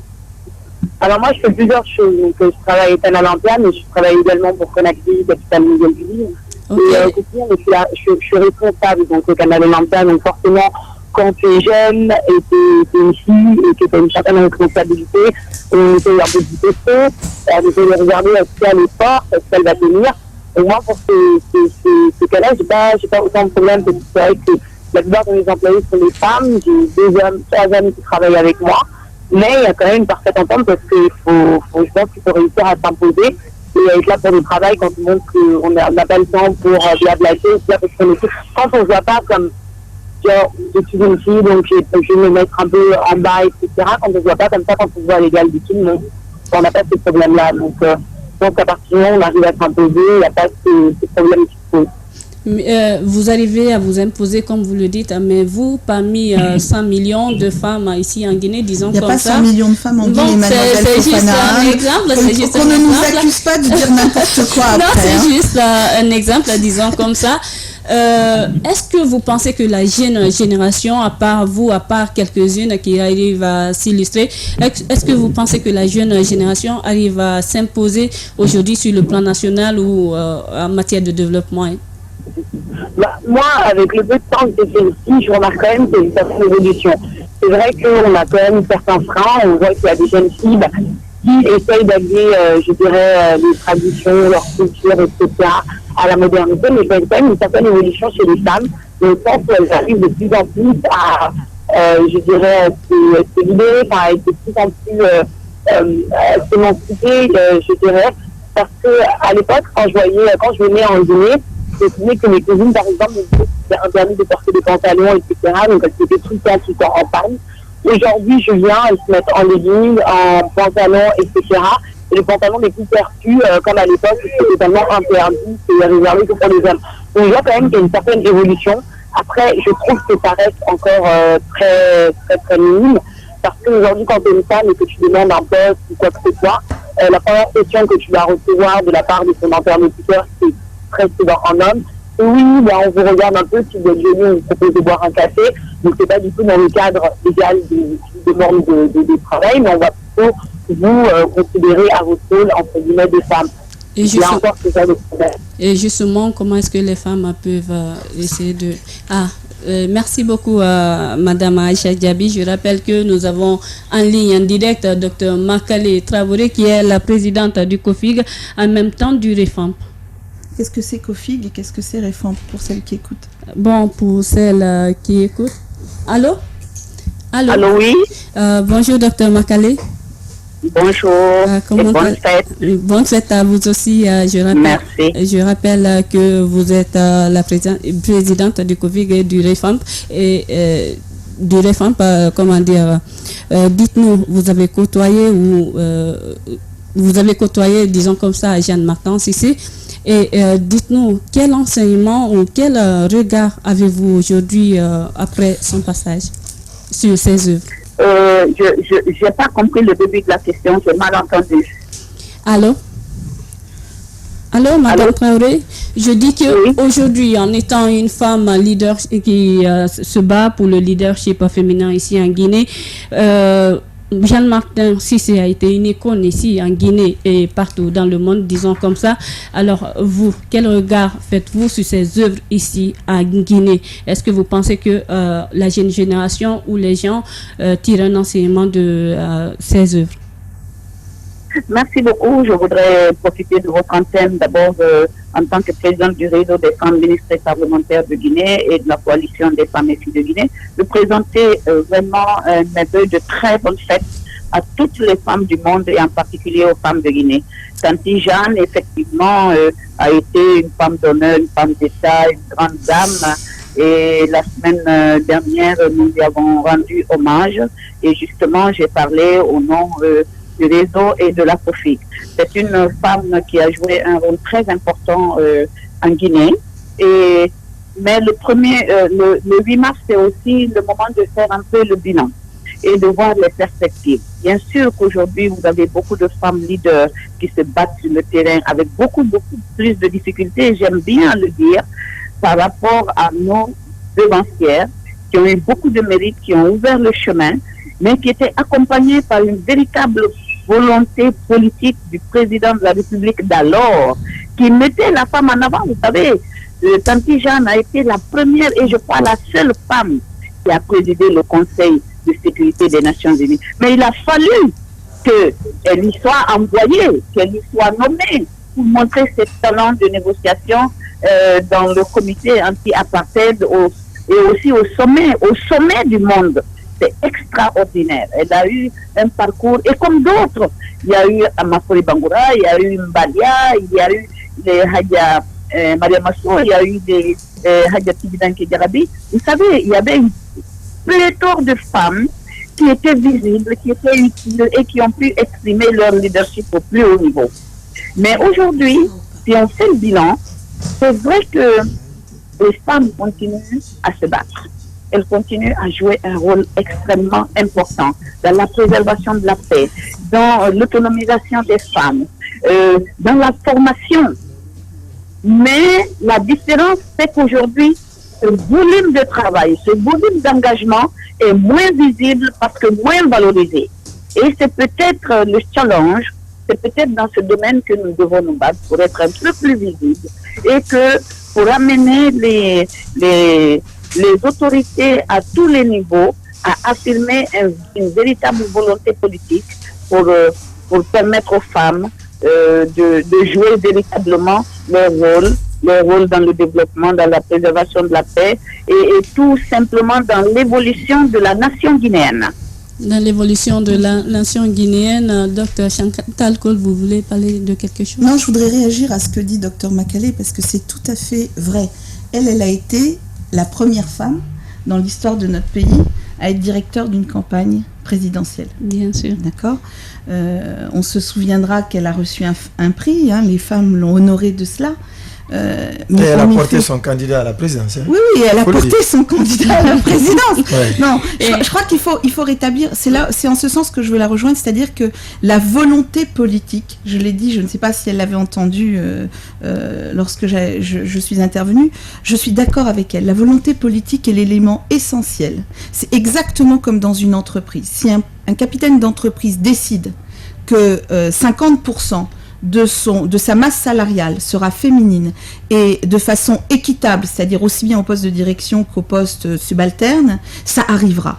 Alors moi, je fais plusieurs choses. Donc, je travaille à Canal Olympia, mais je travaille également pour Conakry, capitale mondiale du livre. Et au quotidien, je suis responsable donc, au Canal Olympia. Donc forcément, quand tu es jeune et que tu es une fille et que tu as une certaine responsabilité, on essaie un peu de tester, on essaie de regarder est-ce qu'elle est forte, est-ce qu'elle va tenir. Et moi, pour ces cas-là, j'ai pas autant de problèmes parce que c'est vrai que la plupart de mes employés sont des femmes. J'ai 3 hommes qui travaillent avec moi. Mais il y a quand même une parfaite entente parce que je pense qu'il faut réussir à s'imposer et être là pour le travail quand on montre qu'on n'a pas le temps pour blablater, quand on ne voit pas comme genre, je suis une fille donc je vais me mettre un peu en bas, etc. Quand on ne voit pas comme ça, quand on voit l'égal du film, on n'a pas ces problèmes-là. Donc je pense qu'à partir du moment où on arrive à s'imposer, il n'y a pas ces problèmes qui se posent. Vous arrivez à vous imposer comme vous le dites, mais vous, parmi 100 millions de femmes ici en Guinée, disons comme ça... Il n'y a pas 100 millions de femmes en Guinée, mademoiselle Fofana. C'est juste qu'on ne nous accuse pas de dire n'importe quoi après. Non, c'est juste un exemple, disons comme ça. Est-ce que vous pensez que la jeune génération, à part vous, à part quelques-unes qui arrivent à s'illustrer, est-ce que vous pensez que la jeune génération arrive à s'imposer aujourd'hui sur le plan national ou en matière de développement? Moi, avec le peu de temps que j'ai fait ici, je remarque quand même qu'il y a une certaine évolution. C'est vrai qu'on a quand même certains freins. On voit qu'il y a des jeunes filles qui essayent d'allier, je dirais, les traditions, leur culture, etc., à la modernité, mais il y a quand même une certaine évolution chez les femmes. Dans le sens où elles arrivent de plus en plus à, je dirais, se libérer, à être de plus en plus s'émanciper, je dirais. Parce qu'à l'époque, quand je venais en Guinée, je me souvenais que mes cousines, par exemple, me disaient que c'était interdit de porter des pantalons, etc. Donc elles étaient tout le temps en panne. Aujourd'hui, je viens, elles se mettent en leggings, en pantalons, etc. Et le pantalon n'est plus perçu comme à l'époque, c'était totalement interdit, c'est réservé que pour les hommes. Donc je vois quand même qu'il y a une certaine évolution. Après, je trouve que ça reste encore très minime. Parce qu'aujourd'hui, quand tu es une femme et que tu demandes un poste ou quoi que ce soit, la première question que tu vas recevoir de la part de ton interlocuteur, c'est presque dans un homme. Et oui, on vous regarde un peu, si vous êtes joli, on vous propose de boire un café. Donc c'est pas du tout dans le cadre légal des normes de travail, mais on va plutôt vous considérer à votre rôle, entre guillemets, de femme. Et justement, comment est-ce que les femmes peuvent essayer de... Merci beaucoup à Madame Aïcha Diaby. Je rappelle que nous avons en ligne en direct Dr Makale Traoré, qui est la présidente du COFIG, en même temps du REFAMP. Qu'est-ce que c'est COFIG et qu'est-ce que c'est REFAMP pour celles qui écoutent? Bon, pour celles qui écoutent. Allô? Allô, oui. Bonjour Dr Makale. Bonjour, bonne fête. Bonne fête à vous aussi. Merci. Je rappelle que vous êtes la présidente du COFIG et du REFAMP. Et du REFAMP, comment dire, dites-nous, vous avez côtoyé disons comme ça, Jeanne Martin Cissé. Et dites-nous, quel enseignement ou quel regard avez-vous aujourd'hui après son passage sur ses œuvres? Je n'ai pas compris le début de la question, j'ai mal entendu. Allô, Madame Traoré, je dis qu'aujourd'hui, en étant une femme leader qui se bat pour le leadership féminin ici en Guinée, Jeanne Martin Cissé a été une icône ici en Guinée et partout dans le monde, disons comme ça. Alors vous, quel regard faites-vous sur ces œuvres ici en Guinée? Est-ce que vous pensez que la jeune génération ou les gens tirent un enseignement de ces œuvres? Merci beaucoup. Je voudrais profiter de votre antenne d'abord en tant que présidente du réseau des femmes ministres et parlementaires de Guinée et de la coalition des femmes et filles de Guinée, de présenter vraiment mes vœux de très bonne fête à toutes les femmes du monde et en particulier aux femmes de Guinée. Tanti Jeanne, effectivement, a été une femme d'honneur, une femme d'État, une grande dame. Et la semaine dernière, nous lui avons rendu hommage et justement, j'ai parlé au nom du réseau et de la COFIG. C'est une femme qui a joué un rôle très important en Guinée. Mais le 8 mars, c'est aussi le moment de faire un peu le bilan et de voir les perspectives. Bien sûr qu'aujourd'hui, vous avez beaucoup de femmes leaders qui se battent sur le terrain avec beaucoup plus de difficultés, j'aime bien le dire, par rapport à nos devancières qui ont eu beaucoup de mérite, qui ont ouvert le chemin, mais qui étaient accompagnées par une véritable volonté politique du président de la République d'alors, qui mettait la femme en avant. Vous savez, Tanti Jeanne a été la première et je crois la seule femme qui a présidé le Conseil de sécurité des Nations Unies. Mais il a fallu qu'elle y soit envoyée, qu'elle y soit nommée pour montrer ses talents de négociation dans le comité anti-apartheid et aussi au sommet du monde. C'est extraordinaire. Elle a eu un parcours, et comme d'autres, il y a eu Amakori Bangoura, il y a eu Mbalia, il y a eu les Hadja Maria Massou, il y a eu des Hadja Tibidanke Diarabi. Vous savez, il y avait une pléthore de femmes qui étaient visibles, qui étaient utiles et qui ont pu exprimer leur leadership au plus haut niveau. Mais aujourd'hui, si on fait le bilan, c'est vrai que les femmes continuent à se battre. Elles continuent à jouer un rôle extrêmement important dans la préservation de la paix, dans l'autonomisation des femmes, dans la formation. Mais la différence, c'est qu'aujourd'hui, ce volume de travail, ce volume d'engagement est moins visible parce que moins valorisé. Et c'est peut-être le challenge, c'est peut-être dans ce domaine que nous devons nous battre pour être un peu plus visibles et que pour amener les autorités à tous les niveaux à affirmer une véritable volonté politique pour permettre aux femmes de jouer véritablement leur rôle dans le développement, dans la préservation de la paix et tout simplement dans l'évolution de la nation guinéenne. Dans l'évolution de la nation guinéenne, Dr Chantal Cole, vous voulez parler de quelque chose? Non, je voudrais réagir à ce que dit Dr Makale parce que c'est tout à fait vrai. Elle a été la première femme dans l'histoire de notre pays à être directeur d'une campagne présidentielle. Bien sûr. D'accord. On se souviendra qu'elle a reçu un prix, hein, les femmes l'ont honorée de cela. Mais elle a porté son candidat à la présidence. Hein. Oui, elle a porté son candidat à la présidence. Ouais. Non, je crois qu'il faut rétablir, c'est en ce sens que je veux la rejoindre, c'est-à-dire que la volonté politique, je l'ai dit, je ne sais pas si elle l'avait entendu lorsque je suis intervenue, je suis d'accord avec elle. La volonté politique est l'élément essentiel. C'est exactement comme dans une entreprise. Si un capitaine d'entreprise décide que 50% de sa masse salariale sera féminine et de façon équitable, c'est-à-dire aussi bien au poste de direction qu'au poste subalterne, ça arrivera.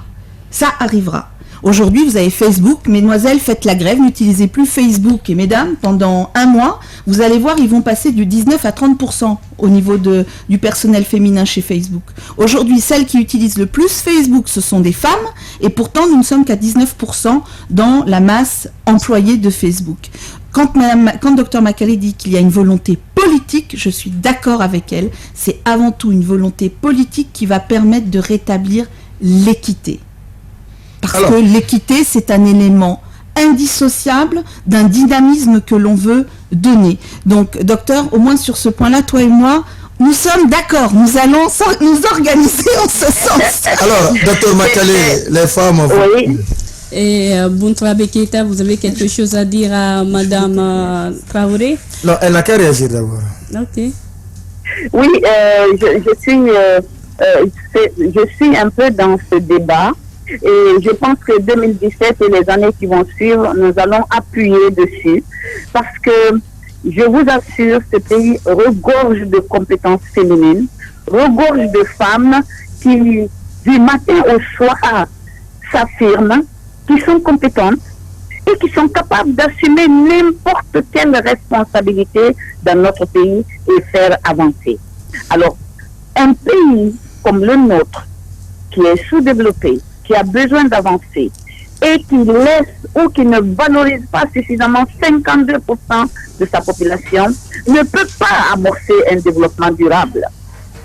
Ça arrivera. Aujourd'hui, vous avez Facebook. Mesdemoiselles, faites la grève, n'utilisez plus Facebook. Et mesdames, pendant 1 mois, vous allez voir, ils vont passer du 19 à 30% au niveau du personnel féminin chez Facebook. Aujourd'hui, celles qui utilisent le plus Facebook, ce sont des femmes. Et pourtant, nous ne sommes qu'à 19% dans la masse employée de Facebook. Quand Dr Makale dit qu'il y a une volonté politique, je suis d'accord avec elle. C'est avant tout une volonté politique qui va permettre de rétablir l'équité. Parce que l'équité, c'est un élément indissociable d'un dynamisme que l'on veut donner. Donc, docteur, au moins sur ce point-là, toi et moi, nous sommes d'accord. Nous allons nous organiser en ce sens. Alors, docteur Makale, les femmes... Oui. Et Bountoua Beketa, vous avez quelque chose à dire à Madame Traoré? Non, elle n'a qu'à réagir d'abord. Ok. Oui, je suis un peu dans ce débat. Et je pense que 2017 et les années qui vont suivre, nous allons appuyer dessus parce que, je vous assure, ce pays regorge de compétences féminines, regorge de femmes qui, du matin au soir, s'affirment, qui sont compétentes et qui sont capables d'assumer n'importe quelle responsabilité dans notre pays et faire avancer. Alors, un pays comme le nôtre, qui est sous-développé, qui a besoin d'avancer et qui laisse ou qui ne valorise pas suffisamment 52% de sa population, ne peut pas amorcer un développement durable.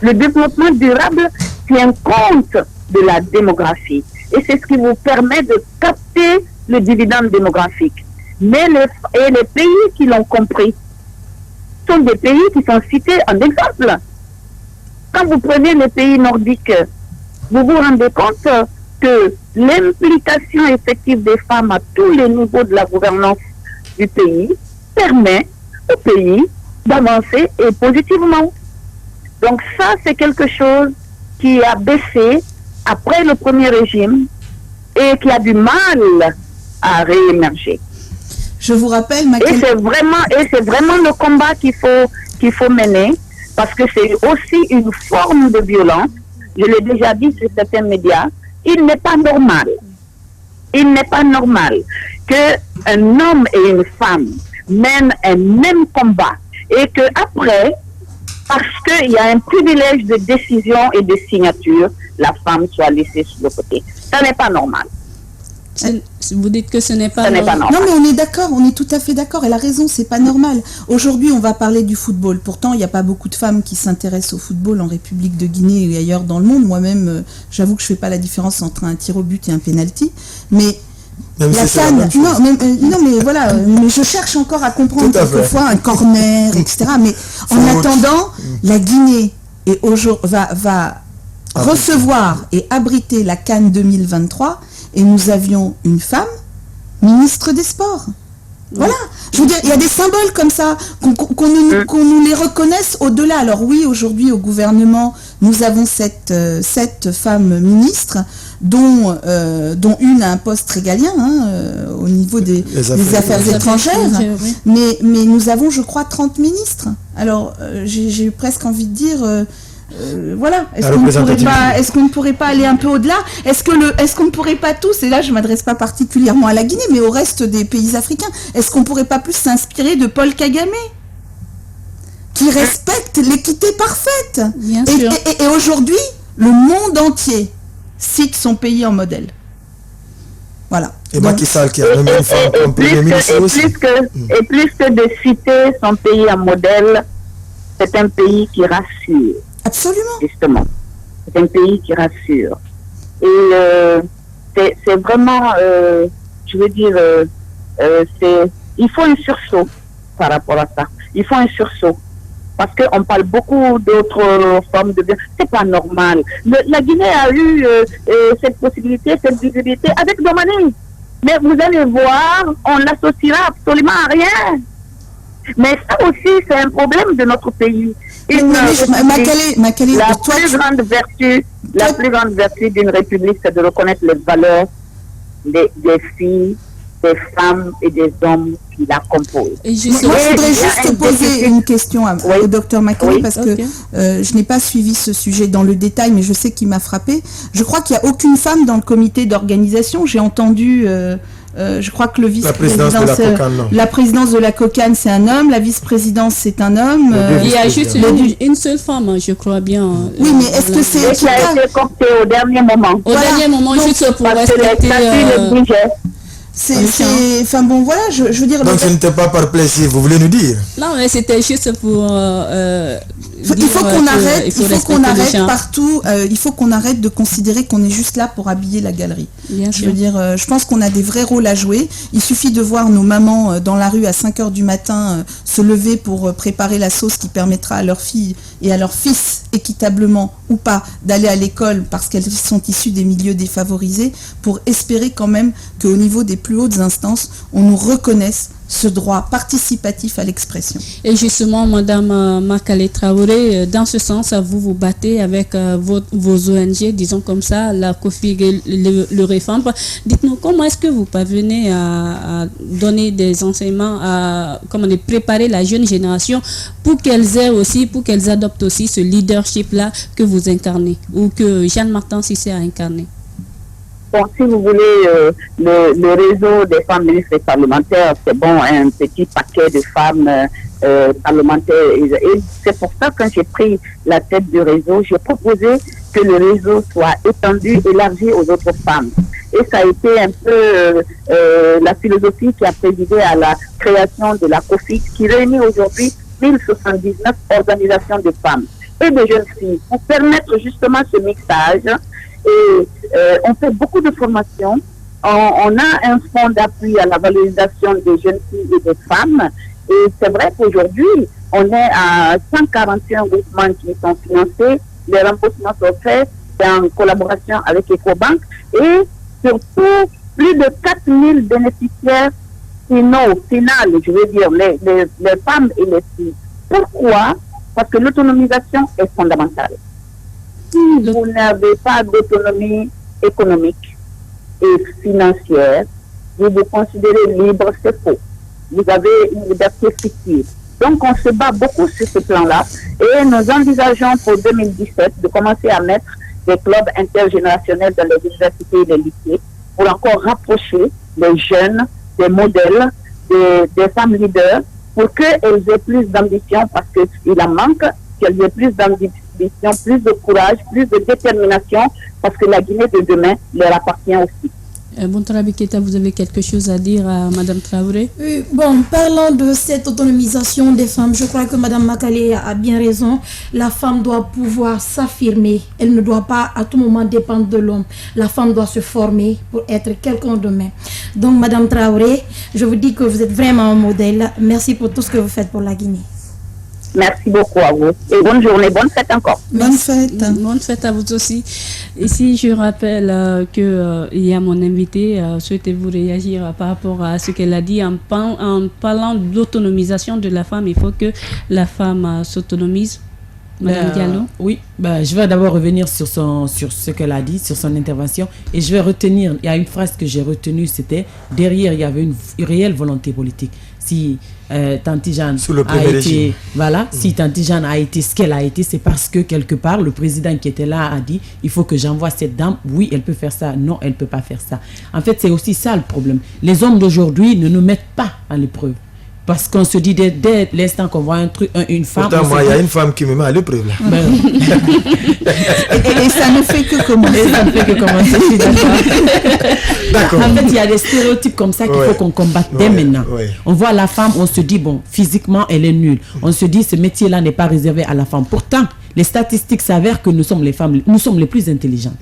Le développement durable tient compte de la démographie et c'est ce qui vous permet de capter le dividende démographique. Mais les pays qui l'ont compris sont des pays qui sont cités en exemple. Quand vous prenez les pays nordiques, vous vous rendez compte que l'implication effective des femmes à tous les niveaux de la gouvernance du pays permet au pays d'avancer et positivement. Donc ça, c'est quelque chose qui a baissé après le premier régime et qui a du mal à réémerger. Je vous rappelle, et c'est vraiment le combat qu'il faut mener parce que c'est aussi une forme de violence. Je l'ai déjà dit sur certains médias. Il n'est pas normal qu'un homme et une femme mènent un même combat et qu'après, parce qu'il y a un privilège de décision et de signature, la femme soit laissée sur le côté. Ça n'est pas normal. Vous dites que ce n'est pas normal. Non, mais on est d'accord, on est tout à fait d'accord. Elle a raison, c'est pas normal. Aujourd'hui, on va parler du football. Pourtant, il n'y a pas beaucoup de femmes qui s'intéressent au football en République de Guinée et ailleurs dans le monde. Moi-même, j'avoue que je fais pas la différence entre un tir au but et un penalty. Mais même la si CAN, non, mais voilà, mais je cherche encore à comprendre quelquefois un corner, etc. Mais en attendant, la Guinée va recevoir et abriter la CAN 2023. Et nous avions une femme ministre des Sports. Voilà. Je veux dire, il y a des symboles comme ça, qu'on nous les reconnaisse au-delà. Alors oui, aujourd'hui, au gouvernement, nous avons 7 femmes ministres, dont une a un poste régalien au niveau des affaires étrangères. Oui. Mais nous avons, je crois, 30 ministres. Alors, j'ai eu presque envie de dire... voilà, est-ce qu'on ne pourrait pas aller un peu au-delà? Est-ce qu'on ne pourrait pas tous, et là je ne m'adresse pas particulièrement à la Guinée, mais au reste des pays africains, est-ce qu'on ne pourrait pas plus s'inspirer de Paul Kagame, qui respecte l'équité parfaite? Bien sûr. Et aujourd'hui, le monde entier cite son pays en modèle. Voilà. Et Macky Sall qui a nommé une femme comme premier ministre aussi. Et plus que de citer son pays en modèle, c'est un pays qui rassure. Absolument. Justement. C'est un pays qui rassure. Et c'est vraiment, je veux dire, il faut un sursaut par rapport à ça. Il faut un sursaut. Parce qu'on parle beaucoup d'autres formes de bien. C'est pas normal. La Guinée a eu cette possibilité, cette visibilité avec Domani. Mais vous allez voir, on l'associera absolument à rien. Mais ça aussi, c'est un problème de notre pays. La plus grande vertu d'une république, c'est de reconnaître les valeurs des filles des femmes et des hommes qui la composent. Moi, je voudrais juste poser une question au docteur Makele, parce que je n'ai pas suivi ce sujet dans le détail, mais je sais qu'il m'a frappé. Je crois qu'il n'y a aucune femme dans le comité d'organisation. J'ai entendu... je crois que le vice-président, la présidence de la COCAN, c'est un homme, la vice-présidence, c'est un homme. Il y a juste une seule femme, je croais bien. Oui, mais est-ce que c'est... qui a été compté au dernier moment. Au dernier moment, juste pour respecter... Enfin bon, voilà, je veux dire... Donc ce n'était pas par plaisir, vous voulez nous dire? Non, mais c'était juste pour... il faut qu'on arrête partout, il faut qu'on arrête de considérer qu'on est juste là pour habiller la galerie. Je veux dire, je pense qu'on a des vrais rôles à jouer. Il suffit de voir nos mamans dans la rue à 5h du matin se lever pour préparer la sauce qui permettra à leurs filles et à leurs fils, équitablement ou pas, d'aller à l'école parce qu'elles sont issues des milieux défavorisés, pour espérer quand même qu'au niveau des plus hautes instances, on nous reconnaisse ce droit participatif à l'expression. Et justement, Madame Makele Traoré, dans ce sens, vous vous battez avec vos ONG, disons comme ça, la COFIG, le REFAMP. Dites-nous, comment est-ce que vous parvenez à donner des enseignements, à préparer la jeune génération pour qu'elles aient aussi, pour qu'elles adoptent aussi ce leadership-là que vous incarnez, ou que Jeanne Martin Cissé a incarné? Bon, si vous voulez, le réseau des femmes ministres et parlementaires, c'est bon, un petit paquet de femmes parlementaires. Et c'est pour ça que quand j'ai pris la tête du réseau, j'ai proposé que le réseau soit étendu, élargi aux autres femmes. Et ça a été un peu la philosophie qui a présidé à la création de la COFIG, qui réunit aujourd'hui 1079 organisations de femmes et de jeunes filles pour permettre justement ce mixage. Et on fait beaucoup de formations. On a un fonds d'appui à la valorisation des jeunes filles et des femmes. Et c'est vrai qu'aujourd'hui, on est à 141 groupements qui sont financés. Les remboursements sont faits en collaboration avec Ecobank. Et surtout, plus de 4000 bénéficiaires finaux, je veux dire, les femmes et les filles. Pourquoi? Parce que l'autonomisation est fondamentale. Si vous n'avez pas d'autonomie économique et financière, vous vous considérez libre, c'est faux. Vous avez une liberté fictive. Donc on se bat beaucoup sur ce plan-là et nous envisageons pour 2017 de commencer à mettre des clubs intergénérationnels dans les universités et les lycées pour encore rapprocher les jeunes des modèles, des femmes leaders, pour qu'elles aient plus d'ambition, parce qu'il en manque, qu'elles aient plus d'ambition, plus de courage, plus de détermination, parce que la Guinée de demain leur appartient aussi. Bontarabi Keita, vous avez quelque chose à dire à Madame Traoré? Bon, parlant de cette autonomisation des femmes, je crois que Madame Makele a bien raison. La femme doit pouvoir s'affirmer. Elle ne doit pas à tout moment dépendre de l'homme. La femme doit se former pour être quelqu'un demain. Donc, Madame Traoré, je vous dis que vous êtes vraiment un modèle. Merci pour tout ce que vous faites pour la Guinée. Merci beaucoup à vous. Et bonne journée, bonne fête encore. Bonne fête. Bonne fête à vous aussi. Ici, je rappelle qu'il y a mon invité. Souhaitez-vous réagir par rapport à ce qu'elle a dit en parlant d'autonomisation de la femme? Il faut que la femme s'autonomise. Madame Diallo? Oui, je vais d'abord revenir sur ce qu'elle a dit, sur son intervention. Et je vais retenir, il y a une phrase que j'ai retenue, c'était derrière, il y avait une réelle volonté politique. Si Tanti Jeanne si Tanti Jeanne a été ce qu'elle a été, c'est parce que quelque part le président qui était là a dit il faut que j'envoie cette dame, oui elle peut faire ça, non elle peut pas faire ça. En fait c'est aussi ça le problème. Les hommes d'aujourd'hui ne nous mettent pas à l'épreuve. Parce qu'on se dit dès l'instant qu'on voit une femme... Pourtant, moi, il y a une femme qui me met à l'épreuve. Et ça ne fait que commencer. Je suis d'accord. En fait, il y a des stéréotypes comme ça qu'il faut qu'on combatte dès maintenant. On voit la femme, on se dit, bon, physiquement, elle est nulle. On se dit, ce métier-là n'est pas réservé à la femme. Pourtant, les statistiques s'avèrent que nous sommes les femmes, nous sommes les plus intelligentes.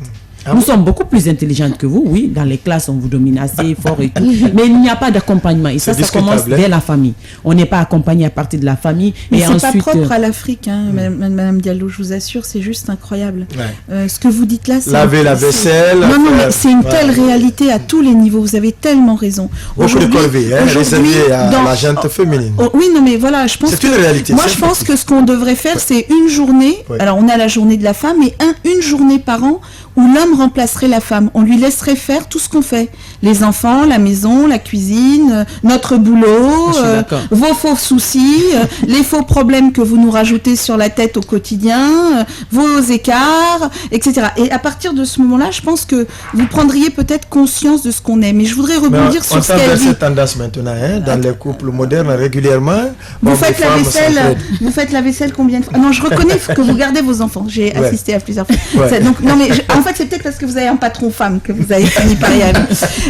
Nous sommes beaucoup plus intelligentes que vous, oui. Dans les classes, on vous domine assez fort et tout. Mais il n'y a pas d'accompagnement. Et ça commence dès la famille. On n'est pas accompagné à partir de la famille. Mais c'est ensuite, pas propre à l'Afrique, hein, Madame Diallo, je vous assure, c'est juste incroyable. Ce que vous dites là, c'est... Laver la vaisselle. Non, mais c'est une telle réalité à tous les niveaux. Vous avez tellement raison. Beaucoup de corvées, réservées à la gente féminine. Oui, non, mais voilà, je pense c'est une réalité. Moi, je pense que ce qu'on devrait faire, c'est une journée. Alors, on a la journée de la femme, mais une journée par an où l'homme remplacerait la femme. On lui laisserait faire tout ce qu'on fait. Les enfants, la maison, la cuisine, notre boulot, vos faux soucis, les faux problèmes que vous nous rajoutez sur la tête au quotidien, vos écarts, etc. Et à partir de ce moment-là, je pense que vous prendriez peut-être conscience de ce qu'on est. Mais je voudrais rebondir sur ce qu'elle dit. On cette tendance maintenant, dans les couples modernes régulièrement. Vous faites la vaisselle combien de fois? Non, je reconnais que vous gardez vos enfants. J'ai assisté à plusieurs fois. Donc, non, mais en fait, c'est peut-être parce que vous avez un patron femme que vous avez fini par y aller.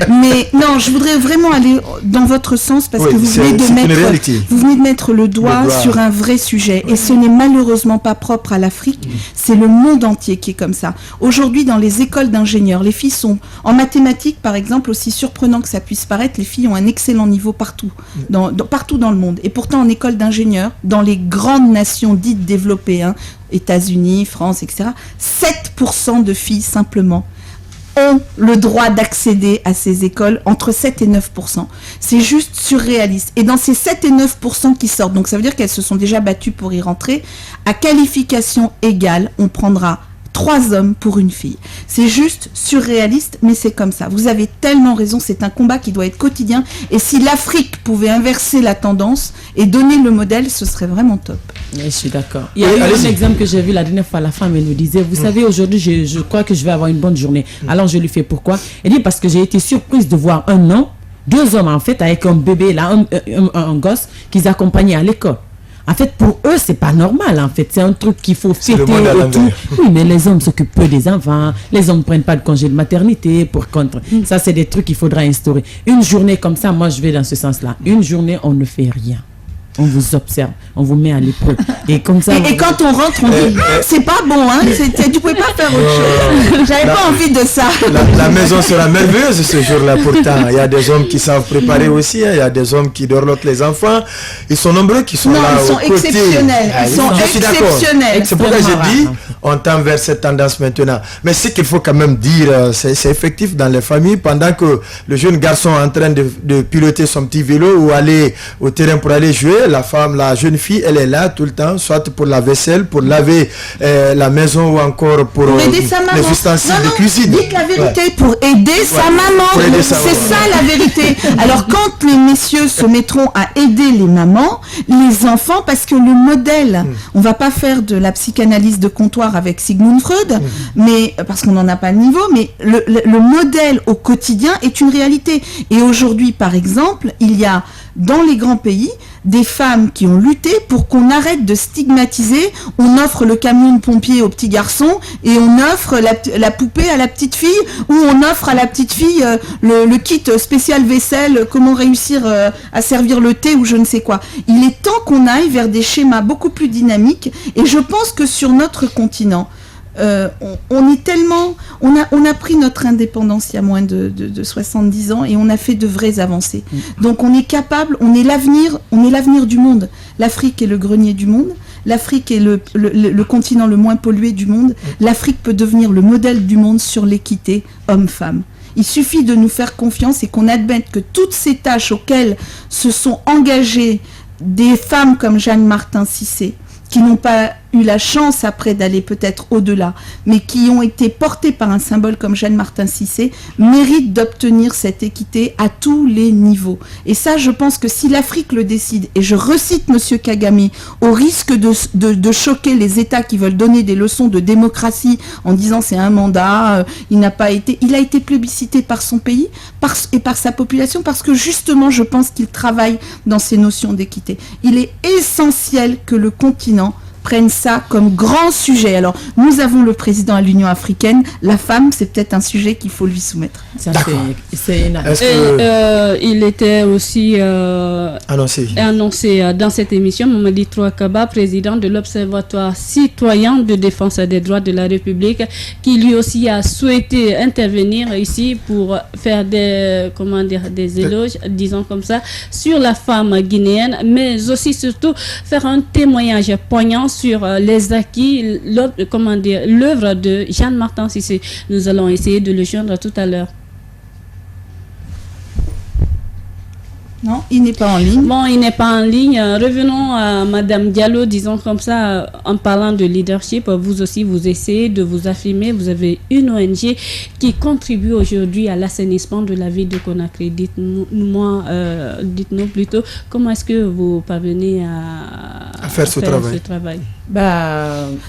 Mais non, je voudrais vraiment aller dans votre sens parce que vous venez de mettre le doigt sur un vrai sujet. Et ce n'est malheureusement pas propre à l'Afrique. C'est le monde entier qui est comme ça. Aujourd'hui, dans les écoles d'ingénieurs, les filles sont en mathématiques, par exemple, aussi surprenant que ça puisse paraître, les filles ont un excellent niveau partout, partout dans le monde. Et pourtant, en école d'ingénieurs, dans les grandes nations dites développées, États-Unis, France, etc., 7% de filles simplement ont le droit d'accéder à ces écoles, entre 7 et 9%. C'est juste surréaliste. Et dans ces 7 et 9% qui sortent, donc ça veut dire qu'elles se sont déjà battues pour y rentrer, à qualification égale, on prendra 3 hommes pour une fille. C'est juste surréaliste, mais c'est comme ça. Vous avez tellement raison, c'est un combat qui doit être quotidien. Et si l'Afrique pouvait inverser la tendance et donner le modèle, ce serait vraiment top. Je suis d'accord. Il y a eu un exemple que j'ai vu la dernière fois, la femme, elle me disait, vous savez, aujourd'hui, je crois que je vais avoir une bonne journée. Alors je lui fais pourquoi? Elle dit, parce que j'ai été surprise de voir un homme, 2 hommes en fait, avec un bébé, là, un gosse, qu'ils accompagnaient à l'école. En fait, pour eux, c'est pas normal. En fait, c'est un truc qu'il faut fêter et tout. Oui, mais les hommes s'occupent peu des enfants. Les hommes prennent pas de congé de maternité pour contre. Ça, c'est des trucs qu'il faudra instaurer. Une journée comme ça, moi, je vais dans ce sens-là. Une journée, on ne fait rien. On vous observe, on vous met à l'épreuve. Et comme ça. Et quand on rentre, on dit c'est pas bon, tu pouvais pas faire autre chose. J'avais pas envie de ça. La maison sera merveilleuse ce jour-là pourtant. Il y a des hommes qui savent préparer aussi, il y a des hommes qui dorlotent les enfants. Ils sont nombreux qui sont là. Ils sont exceptionnels. Ils sont exceptionnels. C'est pourquoi j'ai dit, on tend vers cette tendance maintenant. Mais ce qu'il faut quand même dire, c'est effectif dans les familles. Pendant que le jeune garçon est en train de piloter son petit vélo ou aller au terrain pour aller jouer, la jeune fille, elle est là tout le temps, soit pour la vaisselle, pour laver la maison ou encore pour aider sa maman. Les ustensiles de cuisine. Dites la vérité, pour aider sa maman. C'est ça la vérité. Alors quand les messieurs se mettront à aider les mamans, les enfants, parce que le modèle, on va pas faire de la psychanalyse de comptoir avec Sigmund Freud, mais parce qu'on n'en a pas le niveau, mais le modèle au quotidien est une réalité. Et aujourd'hui, par exemple, il y a dans les grands pays des femmes qui ont lutté pour qu'on arrête de stigmatiser. On offre le camion de pompier au petit garçon et on offre la poupée à la petite fille, ou on offre à la petite fille le kit spécial vaisselle, comment réussir à servir le thé ou je ne sais quoi. Il est temps qu'on aille vers des schémas beaucoup plus dynamiques, et je pense que sur notre continent, on est tellement, on a pris notre indépendance il y a moins de 70 ans et on a fait de vraies avancées. Donc on est capable, on est l'avenir du monde. L'Afrique est le grenier du monde. L'Afrique est le continent le moins pollué du monde. L'Afrique peut devenir le modèle du monde sur l'équité homme-femme. Il suffit de nous faire confiance et qu'on admette que toutes ces tâches auxquelles se sont engagées des femmes comme Jeanne Martin Cissé, qui n'ont pas eu la chance après d'aller peut-être au-delà, mais qui ont été portés par un symbole comme Jeanne Martin Cissé, méritent d'obtenir cette équité à tous les niveaux. Et ça, je pense que si l'Afrique le décide, et je recite M. Kagame, au risque de choquer les États qui veulent donner des leçons de démocratie en disant c'est un mandat, il a été plébiscité par son pays et par sa population, parce que justement, je pense qu'il travaille dans ces notions d'équité. Il est essentiel que le continent prennent ça comme grand sujet. Alors, nous avons le président à l'Union africaine. La femme, c'est peut-être un sujet qu'il faut lui soumettre. Il était aussi annoncé dans cette émission, Mamadi Trouakaba, président de l'Observatoire citoyen de défense des droits de la République, qui lui aussi a souhaité intervenir ici pour faire des éloges, disons comme ça, sur la femme guinéenne, mais aussi surtout faire un témoignage poignant sur les acquis, l'œuvre de Jeanne Martin Cissé. Nous allons essayer de le joindre tout à l'heure. Non, il n'est pas en ligne. Bon, il n'est pas en ligne. Revenons à Madame Diallo, disons comme ça, en parlant de leadership. Vous aussi, vous essayez de vous affirmer. Vous avez une ONG qui contribue aujourd'hui à l'assainissement de la ville de Conakry. Dites-nous plutôt, comment est-ce que vous parvenez à faire ce travail?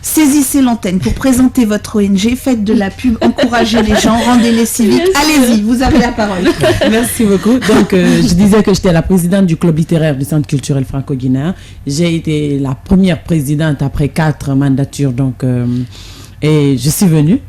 Saisissez l'antenne pour présenter votre ONG, faites de la pub, encouragez les gens, rendez-les civiques. Allez-y, vous avez la parole. Merci beaucoup. Donc, je disais que j'étais la présidente du club littéraire du Centre culturel franco-guinéen. J'ai été la première présidente après 4 mandatures, donc, et je suis venue.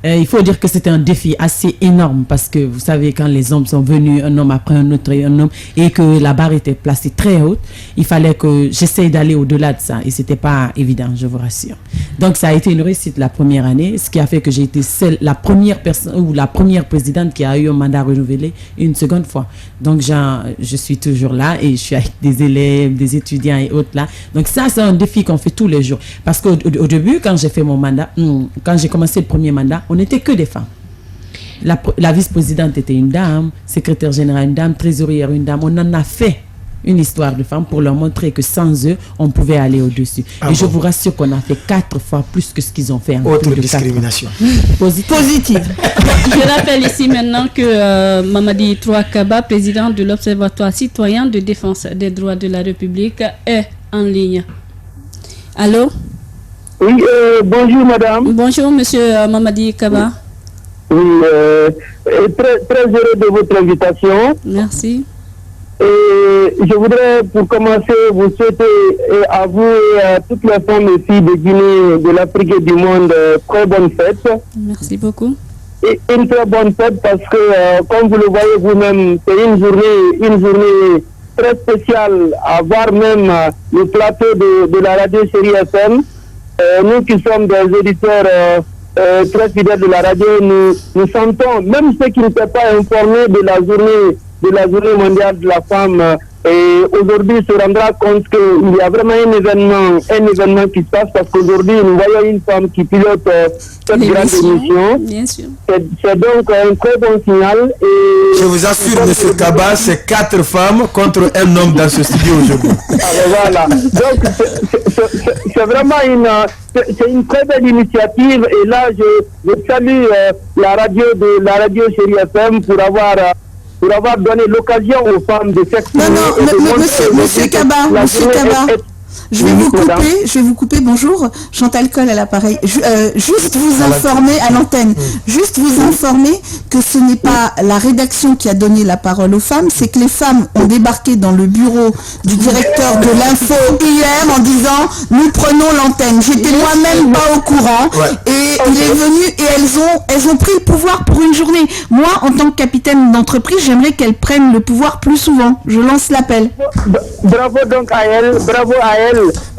Il faut dire que c'était un défi assez énorme parce que vous savez, quand les hommes sont venus, un homme après un autre et un homme, et que la barre était placée très haute, il fallait que j'essaye d'aller au-delà de ça et c'était pas évident, je vous rassure. Donc ça a été une réussite la première année, ce qui a fait que j'ai été la première personne ou la première présidente qui a eu un mandat renouvelé une seconde fois. Donc je suis toujours là et je suis avec des élèves, des étudiants et autres là. Donc ça, c'est un défi qu'on fait tous les jours parce qu'au début, quand j'ai fait mon mandat, quand j'ai commencé le premier mandat, on n'était que des femmes. La vice-présidente était une dame, secrétaire générale une dame, trésorière une dame. On en a fait une histoire de femmes pour leur montrer que sans eux, on pouvait aller au-dessus. Je vous rassure qu'on a fait 4 fois plus que ce qu'ils ont fait en autre discrimination. Positive. Je rappelle ici maintenant que Mamadi Trouakaba, président de l'Observatoire citoyen de défense des droits de la République, est en ligne. Allô? Oui, bonjour madame. Bonjour monsieur Mamadi Kaba. Oui, très heureux de votre invitation. Merci. Et je voudrais pour commencer vous souhaiter à vous et à toutes les femmes et filles de Guinée, de l'Afrique et du monde, très bonne fête. Merci beaucoup. Et une très bonne fête parce que, comme vous le voyez vous-même, c'est une journée très spéciale à voir même le plateau de la radio Chérie FM. Nous qui sommes des auditeurs très fidèles de la radio, nous sentons, même ceux qui ne sont pas informés de la journée mondiale de la femme, et aujourd'hui se rendra compte qu'il y a vraiment un événement qui se passe parce qu'aujourd'hui nous voyons une femme qui pilote cette grande émission. Bien sûr. C'est donc un très bon signal. Et je vous assure, M. Kaba, c'est 4 femmes contre un homme dans ce studio aujourd'hui. Voilà. Donc c'est vraiment une très belle initiative et là je salue la radio Chérie FM pour avoir donné l'occasion aux femmes de s'exprimer. Monsieur Kaba, je vais vous couper. Bonjour, Chantal Coll à l'appareil. Juste vous informer à l'antenne, que ce n'est pas la rédaction qui a donné la parole aux femmes, c'est que les femmes ont débarqué dans le bureau du directeur de l'info hier en disant nous prenons l'antenne. J'étais moi-même pas au courant et il est venu et elles ont pris le pouvoir pour une journée. Moi, en tant que capitaine d'entreprise, j'aimerais qu'elles prennent le pouvoir plus souvent. Je lance l'appel. Bravo donc à elle,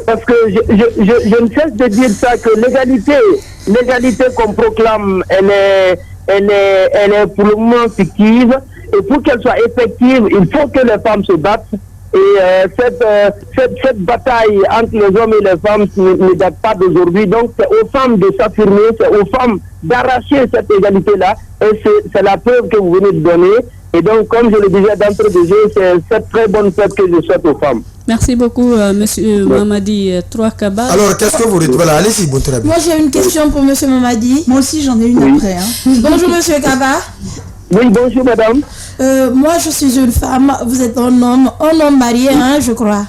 parce que je ne cesse de dire ça, que l'égalité qu'on proclame, elle est pour le moment fictive, et pour qu'elle soit effective, il faut que les femmes se battent, et cette bataille entre les hommes et les femmes ne date pas d'aujourd'hui, donc c'est aux femmes de s'affirmer, c'est aux femmes d'arracher cette égalité-là, et c'est la preuve que vous venez de donner. Et donc, comme je le disais d'entrée de jeu, c'est cette très bonne fête que je souhaite aux femmes. Merci beaucoup, monsieur Mamadi Trouakaba. Alors, qu'est-ce que vous dites? Voilà, allez-y, bon très bien. Moi, j'ai une question pour monsieur Mamadi. Moi aussi, j'en ai une après. Bonjour, monsieur Kaba. Oui, bonjour, madame. Moi, je suis une femme. Vous êtes un homme marié, je crois.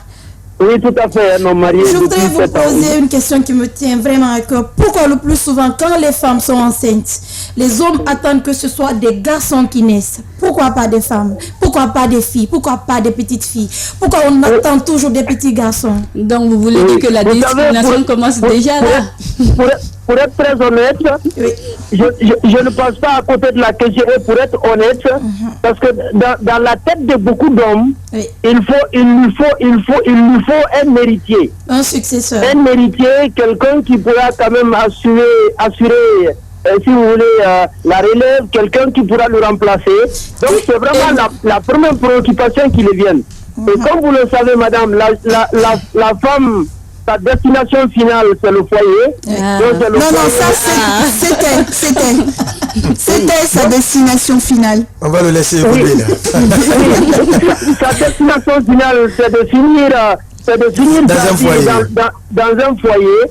Oui, tout à fait, un homme marié. Je voudrais vous poser une question qui me tient vraiment à cœur. Pourquoi le plus souvent, quand les femmes sont enceintes, les hommes attendent que ce soit des garçons qui naissent? Pourquoi pas des femmes? Pourquoi pas des filles? Pourquoi pas des petites filles? Pourquoi on attend toujours des petits garçons? Donc vous voulez dire que la discrimination commence déjà là? Pour être très honnête, je ne passe pas à côté de la question. Pour être honnête, parce que dans la tête de beaucoup d'hommes, il lui faut un héritier. Un successeur. Un héritier, quelqu'un qui pourra quand même assurer si vous voulez, la relève, quelqu'un qui pourra le remplacer. Donc c'est vraiment la première préoccupation qui les vient. Et comme vous le savez, madame, la femme sa destination finale, c'est le foyer. C'était sa destination finale. On va le laisser évoluer là. Sa destination finale, c'est de finir dans un foyer. Dans un foyer.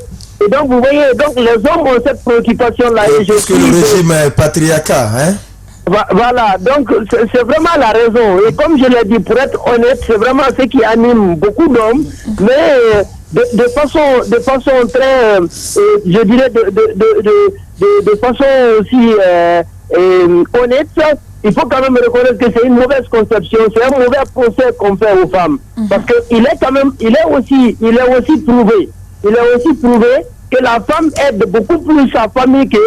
Et donc, vous voyez, donc les hommes ont cette préoccupation-là. Parce que le régime est patriarcat, hein? Voilà, donc c'est vraiment la raison. Et comme je l'ai dit, pour être honnête, c'est vraiment ce qui anime beaucoup d'hommes, mais de façon très, je dirais, de façon aussi honnête. Il faut quand même reconnaître que c'est une mauvaise conception, c'est un mauvais procès qu'on fait aux femmes, parce que il est aussi prouvé que la femme aide beaucoup plus sa famille que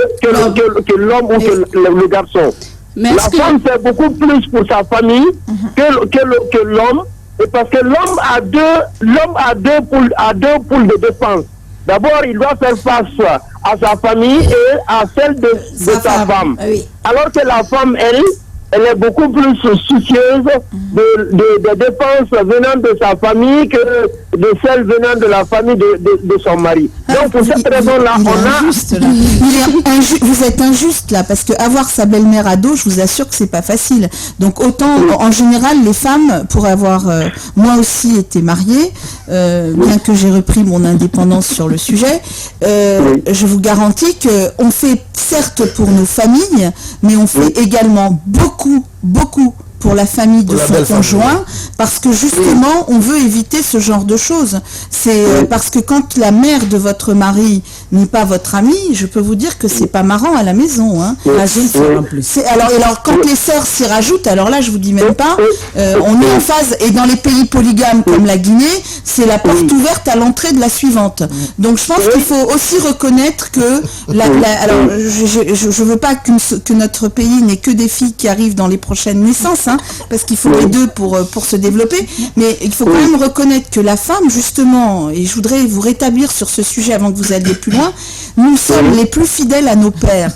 l'homme ou que le garçon. La femme fait beaucoup plus pour sa famille que l'homme, et parce que l'homme a deux poules de défense. D'abord, il doit faire face à sa famille et à celle de sa femme. Oui. Alors que la femme, elle est beaucoup plus soucieuse de dépenses venant de sa famille que de celles venant de la famille de son mari. Donc pour cette raison-là, vous êtes injuste là, parce que avoir sa belle-mère à dos, je vous assure que c'est pas facile. Donc autant, en général, les femmes, pour avoir moi aussi été mariée, bien que j'ai repris mon indépendance sur le sujet, je vous garantis qu'on fait certes pour nos familles, mais on fait également beaucoup pour la famille de son conjoint, parce que justement on veut éviter ce genre de choses. C'est parce que quand la mère de votre mari n'est pas votre amie, je peux vous dire que c'est pas marrant à la maison, hein. Alors quand les sœurs s'y rajoutent, alors là je vous dis même pas, on est en phase, et dans les pays polygames comme la Guinée, c'est la porte ouverte à l'entrée de la suivante. Donc je pense qu'il faut aussi reconnaître que alors je veux pas que notre pays n'ait que des filles qui arrivent dans les prochaines naissances, hein, parce qu'il faut les deux pour se développer, mais il faut quand même reconnaître que la femme, justement, et je voudrais vous rétablir sur ce sujet avant que vous alliez plus loin, nous sommes les plus fidèles à nos pères.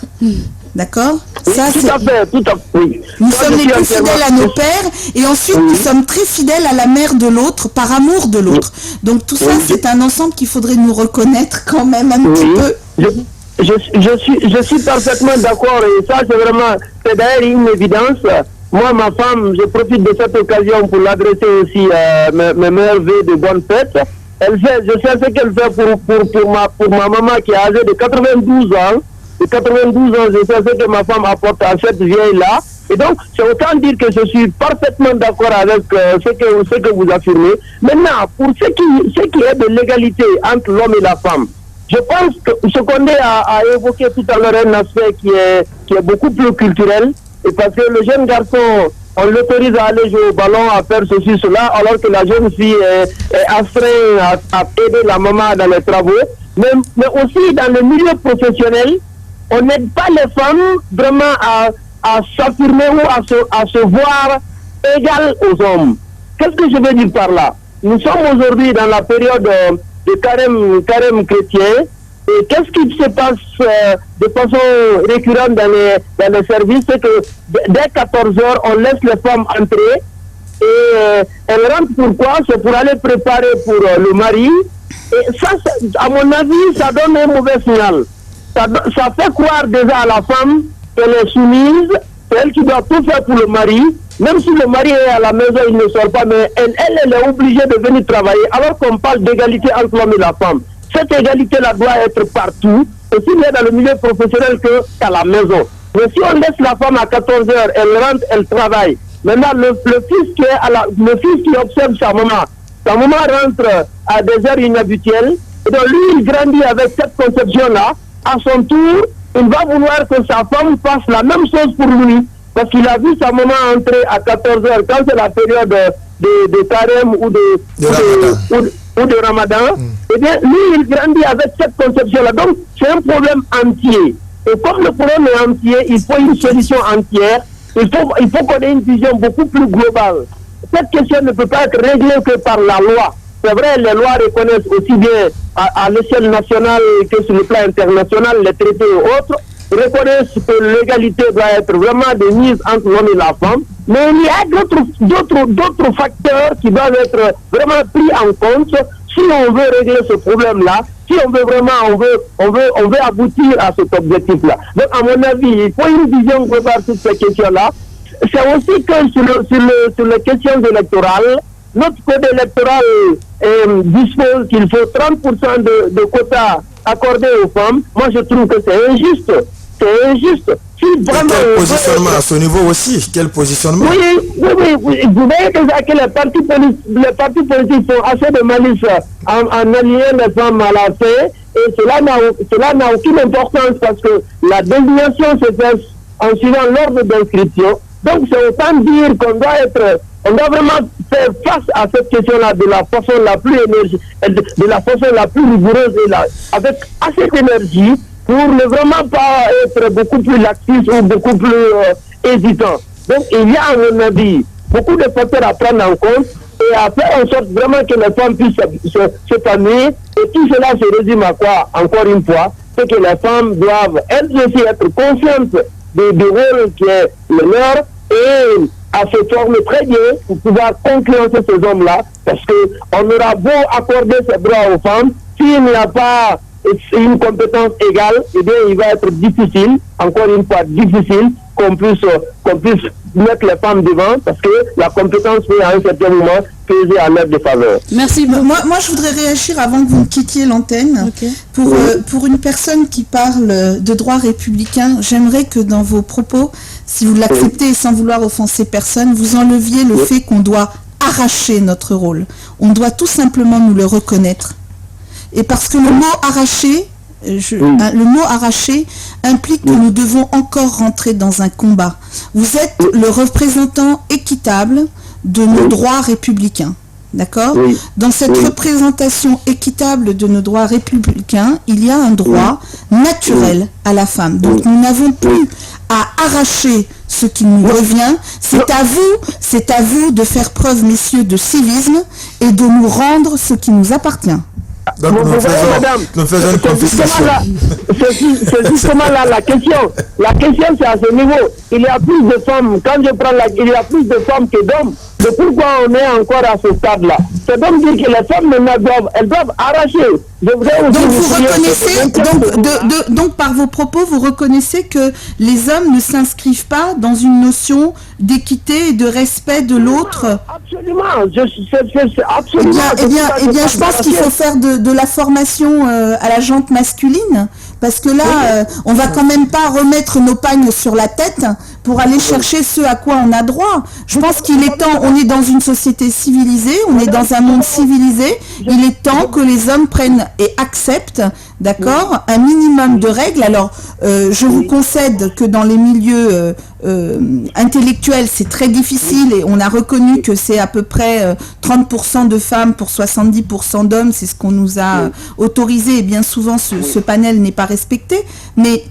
D'accord? Ça, tout à fait. Oui. Nous sommes les plus fidèles à nos pères, et ensuite nous sommes très fidèles à la mère de l'autre, par amour de l'autre. Donc tout ça, c'est un ensemble qu'il faudrait nous reconnaître quand même un petit peu. Je suis parfaitement d'accord, et ça c'est d'ailleurs une évidence. Moi, ma femme, je profite de cette occasion pour l'adresser aussi mes meilleurs vœux de bonne fête. Je sais ce qu'elle fait pour ma maman qui est âgée de 92 ans. De 92 ans, je sais ce que ma femme apporte à cette vieille-là. Et donc, c'est autant dire que je suis parfaitement d'accord avec ce que vous affirmez. Maintenant, pour ce qui est de l'égalité entre l'homme et la femme, je pense que ce qu'on a évoqué tout à l'heure un aspect qui est beaucoup plus culturel. Et parce que le jeune garçon, on l'autorise à aller jouer au ballon, à faire ceci, cela, alors que la jeune fille est astreinte à aider la maman dans les travaux. Mais aussi dans le milieu professionnel, on n'aide pas les femmes vraiment à s'affirmer ou à se voir égales aux hommes. Qu'est-ce que je veux dire par là? Nous sommes aujourd'hui dans la période de carême chrétien. Et qu'est-ce qui se passe de façon récurrente dans les services? C'est que dès 14 h, on laisse les femmes entrer. Et elles rentrent pourquoi? C'est pour aller préparer pour le mari. Et ça, à mon avis, ça donne un mauvais signal. Ça fait croire déjà à la femme qu'elle est soumise, c'est elle qui doit tout faire pour le mari. Même si le mari est à la maison, il ne sort pas, mais elle est obligée de venir travailler, alors qu'on parle d'égalité entre l'homme et la femme. Cette égalité-là doit être partout, aussi bien dans le milieu professionnel qu'à la maison. Mais si on laisse la femme à 14 h, elle rentre, elle travaille. Maintenant, le fils qui observe sa maman rentre à des heures inhabituelles, et donc lui, il grandit avec cette conception-là. À son tour, il va vouloir que sa femme fasse la même chose pour lui, parce qu'il a vu sa maman entrer à 14 h, quand c'est la période de carême ou de Ramadan. Eh bien, lui, il grandit avec cette conception-là. Donc, c'est un problème entier. Et comme le problème est entier, il faut une solution entière. Il faut qu'on ait une vision beaucoup plus globale. Cette question ne peut pas être réglée que par la loi. C'est vrai, les lois reconnaissent aussi bien à l'échelle nationale que sur le plan international, les traités et autres, reconnaissent que l'égalité doit être vraiment de mise entre l'homme et la femme. Mais il y a d'autres facteurs qui doivent être vraiment pris en compte si on veut régler ce problème-là, si on veut vraiment, on veut aboutir à cet objectif-là. Donc, à mon avis, il faut une vision globale sur ces questions-là. C'est aussi que sur les questions électorales, notre code électoral dispose qu'il faut 30% de quotas accordés aux femmes. Moi, je trouve que c'est injuste. C'est injuste. Si vraiment quel positionnement à ce niveau aussi? Quel positionnement? Oui. Vous voyez déjà que les partis politiques font assez de malice en alliant les femmes à la paix. Et cela n'a aucune importance parce que la désignation se fait en suivant l'ordre d'inscription. Donc, c'est autant dire qu'on doit vraiment faire face à cette question-là de la façon la plus de la façon la plus rigoureuse et avec assez d'énergie pour ne vraiment pas être beaucoup plus laxiste ou beaucoup plus hésitant. Donc, il y a, à mon avis, beaucoup de facteurs à prendre en compte et à faire en sorte vraiment que les femmes puissent s'épanouir. Et tout cela se résume à quoi? Encore une fois, c'est que les femmes doivent elles aussi être conscientes du rôle qui est le leur et à se former très bien pour pouvoir concurrencer ces hommes-là, parce qu'on aura beau accorder ces droits aux femmes, s'il n'y a pas une compétence égale, eh bien il va être difficile, encore une fois difficile, qu'on puisse mettre les femmes devant, parce que la compétence peut à un certain moment peser à leur défaveur. Merci. Moi, je voudrais réagir avant que vous quittiez l'antenne. Okay. Pour une personne qui parle de droit républicain, j'aimerais que dans vos propos, si vous l'acceptez et sans vouloir offenser personne, vous enleviez le fait qu'on doit arracher notre rôle. On doit tout simplement nous le reconnaître. Et parce que le mot arracher, le mot arracher implique que nous devons encore rentrer dans un combat. Vous êtes le représentant équitable de nos droits républicains. D'accord ? Dans cette représentation équitable de nos droits républicains, il y a un droit naturel à la femme. Donc nous n'avons plus à arracher ce qui nous revient. C'est à vous de faire preuve, messieurs, de civisme et de nous rendre ce qui nous appartient. Donc nous faisons une confiscation. C'est justement là la question. La question c'est à ce niveau. Il y a plus de femmes, quand je prends il y a plus de femmes que d'hommes. De pourquoi on est encore à ce stade-là? C'est donc dire que les femmes elles doivent arracher. Donc vous reconnaissez, donc par vos propos, vous reconnaissez que les hommes ne s'inscrivent pas dans une notion d'équité et de respect de l'autre? Absolument. Absolument. Eh bien, je pense qu'il faut faire de la formation à la jante masculine, parce que là, on va quand même pas remettre nos pagnes sur la tête pour aller chercher ce à quoi on a droit. Je pense qu'il est temps, on est dans une société civilisée, on est dans un monde civilisé, il est temps que les hommes prennent et acceptent, d'accord, un minimum de règles. Alors, je vous concède que dans les milieux intellectuels, c'est très difficile et on a reconnu que c'est à peu près 30% de femmes pour 70% d'hommes, c'est ce qu'on nous a autorisé et bien souvent ce panel n'est pas respecté. Mais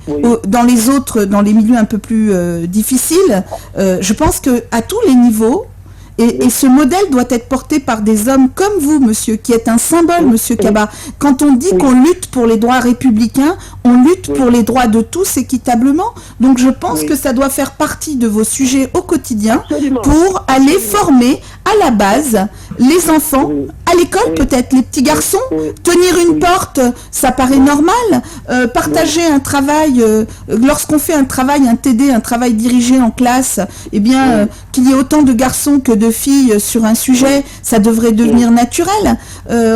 dans les milieux un peu plus difficiles, je pense que à tous les niveaux, et ce modèle doit être porté par des hommes comme vous, monsieur, qui êtes un symbole, monsieur Kaba. Quand on dit qu'on lutte pour les droits républicains, on lutte pour les droits de tous équitablement. Donc je pense que ça doit faire partie de vos sujets au quotidien pour aller former à la base les enfants, à l'école peut-être, les petits garçons. Tenir une porte, ça paraît normal. Partager un travail, lorsqu'on fait un travail, un TD, un travail dirigé en classe, eh bien, qu'il y ait autant de garçons que de filles sur un sujet, ça devrait devenir naturel.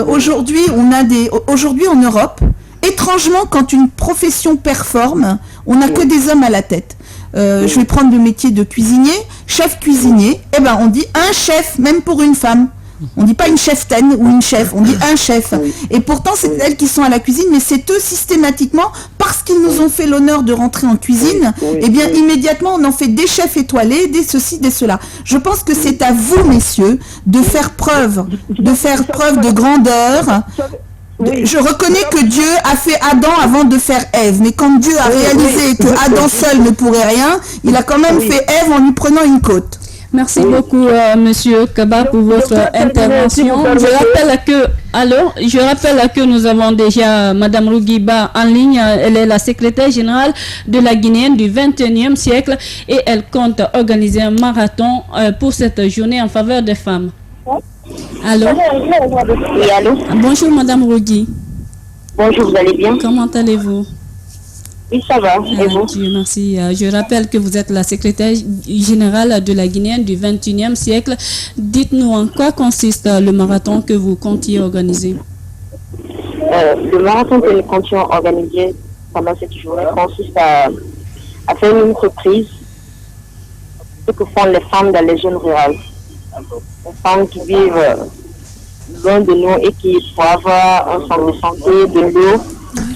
Aujourd'hui en Europe, étrangement, quand une profession performe, on n'a que des hommes à la tête. Je vais prendre le métier de cuisinier, chef cuisinier, eh ben on dit un chef, même pour une femme. On ne dit pas une cheftaine ou une chef, on dit un chef. Et pourtant, c'est elles qui sont à la cuisine, mais c'est eux systématiquement, parce qu'ils nous ont fait l'honneur de rentrer en cuisine, eh bien, immédiatement, on en fait des chefs étoilés, des ceci, des cela. Je pense que c'est à vous, messieurs, de faire preuve de grandeur. Je reconnais que Dieu a fait Adam avant de faire Ève, mais quand Dieu a réalisé que Adam seul ne pourrait rien, il a quand même fait Ève en lui prenant une côte. Merci beaucoup, monsieur Kaba, pour votre intervention. Je rappelle que nous avons déjà Madame Rougiba en ligne. Elle est la secrétaire générale de la Guinéenne du 21e siècle et elle compte organiser un marathon pour cette journée en faveur des femmes. Allô? Oui, allô? Bonjour Madame Rogui. Bonjour, vous allez bien? Comment allez-vous? Oui, ça va. Et vous? Dieu merci. Je rappelle que vous êtes la secrétaire générale de la Guinéenne du 21e siècle. Dites-nous en quoi consiste le marathon que vous comptiez organiser. Le marathon que nous comptions organiser pendant cette journée consiste à faire une entreprise, ce que font les femmes dans les zones rurales. Les femmes qui vivent loin de nous et qui, pour avoir un centre de santé, de l'eau,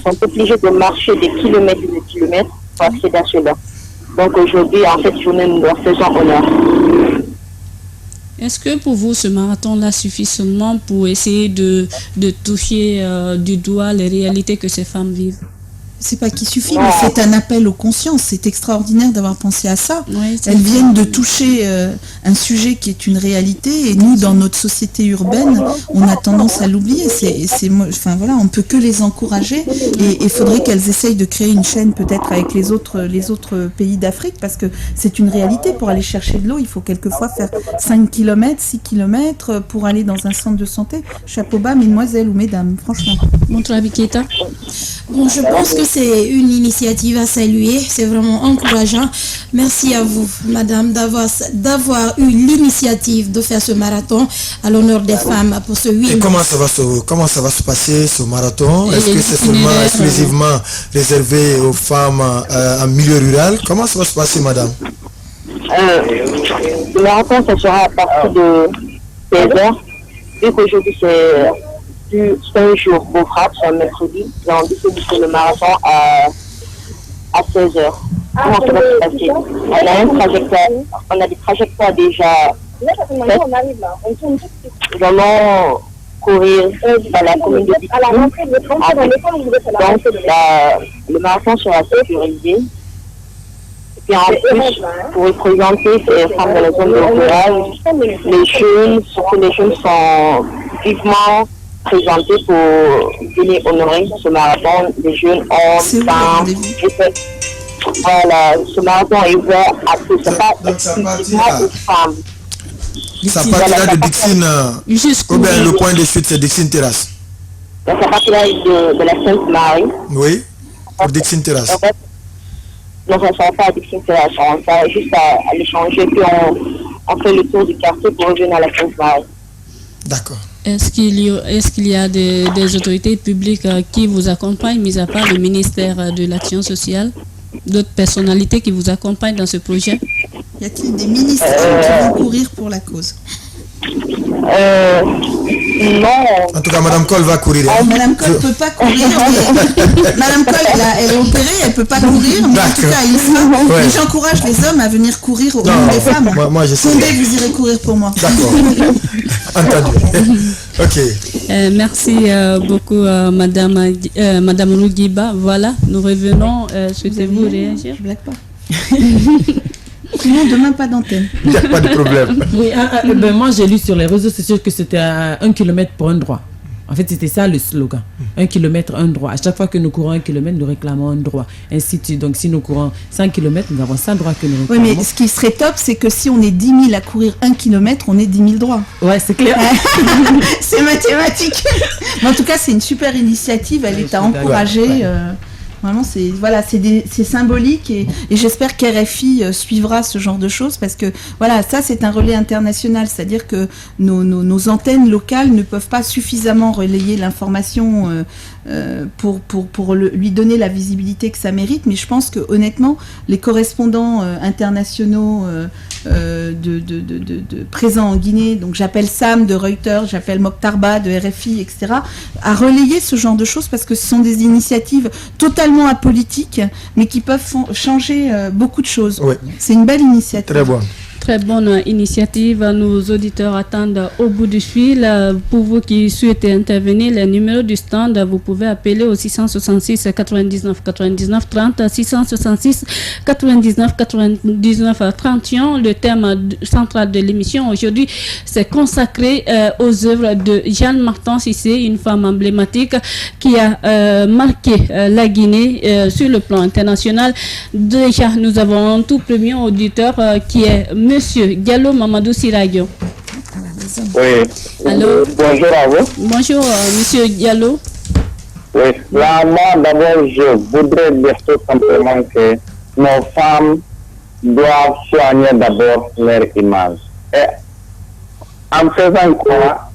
sont obligées de marcher des kilomètres et des kilomètres pour accéder à cela. Donc aujourd'hui, en cette journée, nous leur faisons honneur. Est-ce que pour vous, ce marathon-là suffit seulement pour essayer de toucher du doigt les réalités que ces femmes vivent? C'est pas qu'il suffit, mais c'est un appel aux consciences. C'est extraordinaire d'avoir pensé à ça. Oui, elles viennent de toucher un sujet qui est une réalité, et nous, dans notre société urbaine, on a tendance à l'oublier. Enfin voilà, on peut que les encourager, et il faudrait qu'elles essayent de créer une chaîne peut-être avec les autres pays d'Afrique, parce que c'est une réalité. Pour aller chercher de l'eau, il faut quelquefois faire 5 km, 6 km pour aller dans un centre de santé. Chapeau bas, mesdemoiselles ou mesdames, franchement. Montre à Biketa. Bon, je pense que c'est une initiative à saluer, c'est vraiment encourageant. Merci à vous, madame, d'avoir eu l'initiative de faire ce marathon à l'honneur des femmes pour ce 8 Et comment ça va se passer, ce marathon? Est-ce que c'est seulement exclusivement réservé aux femmes en milieu rural? Comment ça va se passer, madame? Le marathon, ça sera à partir de 16h, vu qu'aujourd'hui c'est un jour beau frappe, c'est un mercredi. Nous avons décidé de faire le marathon à 16h. Comment ça va se passer? On a des trajectoires déjà faites. Nous allons courir dans la commune de Bicou. Donc le marathon sera sécurisé. Et puis en plus, pour représenter ces femmes dans la zone rurale, les jeunes, surtout les jeunes, sont vivement présentés pour venir honorer ce marathon. Les jeunes hommes, femmes, voilà, ce marathon est ouvert à tous, c'est pas exclusivement aux femmes. Ça partira de Dixine, ou bien le point de chute, c'est Dixine Terrasse. Donc ça partira de la Sainte-Marie. Oui, pour Dixine Terrasse. Non, ça ne sera pas à Dixine Terrasse, on va juste à l'échanger, puis on fait le tour du quartier pour revenir à la Sainte-Marie. D'accord. Est-ce qu'il y a des autorités publiques qui vous accompagnent, mis à part le ministère de l'Action sociale, d'autres personnalités qui vous accompagnent dans ce projet? Y a-t-il des ministres qui vont courir pour la cause? Non. En tout cas, Madame Cole va courir. Madame Cole ne peut pas courir. Madame Cole, elle est opérée, elle ne peut pas courir, mais en tout cas, elle sera. Ouais. J'encourage les hommes à venir courir au nom des femmes. Moi, je sais. Condé, vous irez courir pour moi. D'accord. Entendu. Ok. Merci beaucoup, Madame Rougiba. Voilà, nous revenons. Souhaitez-vous réagir? Je ne blague pas. Sinon, demain, pas d'antenne. Il n'y a pas de problème. Oui, moi, j'ai lu sur les réseaux sociaux que c'était 1 km pour un droit. En fait, c'était ça le slogan. 1 km, un droit. À chaque fois que nous courons 1 km, nous réclamons un droit. Ainsi de suite. Donc, si nous courons 100 km, nous avons 100 droits que nous réclamons. Oui, mais ce qui serait top, c'est que si on est 10 000 à courir 1 km, on est 10 000 droits. Ouais, c'est clair. C'est mathématique. Mais en tout cas, c'est une super initiative. Elle est à encourager. Vraiment, c'est symbolique et j'espère qu'RFI suivra ce genre de choses parce que voilà, ça c'est un relais international, c'est-à-dire que nos antennes locales ne peuvent pas suffisamment relayer l'information pour lui donner la visibilité que ça mérite, mais je pense que honnêtement, les correspondants internationaux de présents en Guinée, donc j'appelle Sam de Reuters, j'appelle Mokhtarba de RFI, etc., à relayer ce genre de choses parce que ce sont des initiatives totalement apolitiques, mais qui peuvent changer beaucoup de choses. Oui. C'est une belle initiative. Très bon. Très bonne initiative. Nos auditeurs attendent au bout du fil. Pour vous qui souhaitez intervenir, le numéro du stand, vous pouvez appeler au 666 99 99 30, 666 99 99 31. Le thème central de l'émission aujourd'hui, c'est consacré aux œuvres de Jeanne-Martin Cissé, une femme emblématique qui a marqué la Guinée sur le plan international. Déjà, nous avons un tout premier auditeur qui est Monsieur Diallo Mamadou Siradio. Oui. Allô? Bonjour à vous. Bonjour, monsieur Diallo. Oui, là, moi, d'abord, je voudrais dire tout simplement que nos femmes doivent soigner d'abord leur image. Et en faisant quoi?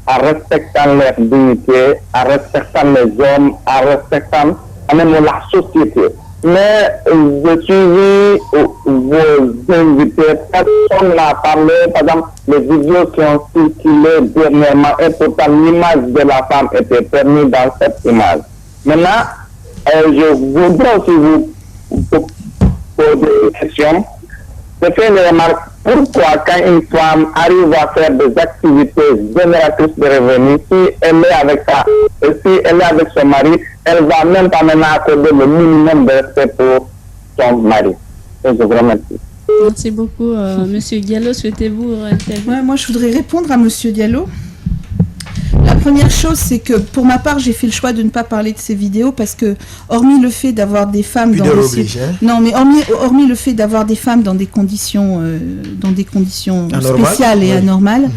En respectant leur dignité, en respectant les hommes, en respectant même la société. Mais je suis vu vos invités, personne n'a parlé, par exemple, les vidéos qui ont circulé dernièrement, et pourtant l'image de la femme était permise dans cette image. Maintenant, je voudrais aussi vous poser une question. Je fais une remarque, pourquoi quand une femme arrive à faire des activités génératrices de revenus, si elle est avec son mari, elle va même pas maintenant accorder le minimum de respect pour son mari. Et je vous remercie. Merci beaucoup, monsieur Diallo. Souhaitez-vous intervenir? Moi, je voudrais répondre à monsieur Diallo. La première chose, c'est que pour ma part, j'ai fait le choix de ne pas parler de ces vidéos parce que, hormis le fait d'avoir des femmes hormis le fait d'avoir des femmes dans des conditions spéciales et anormales,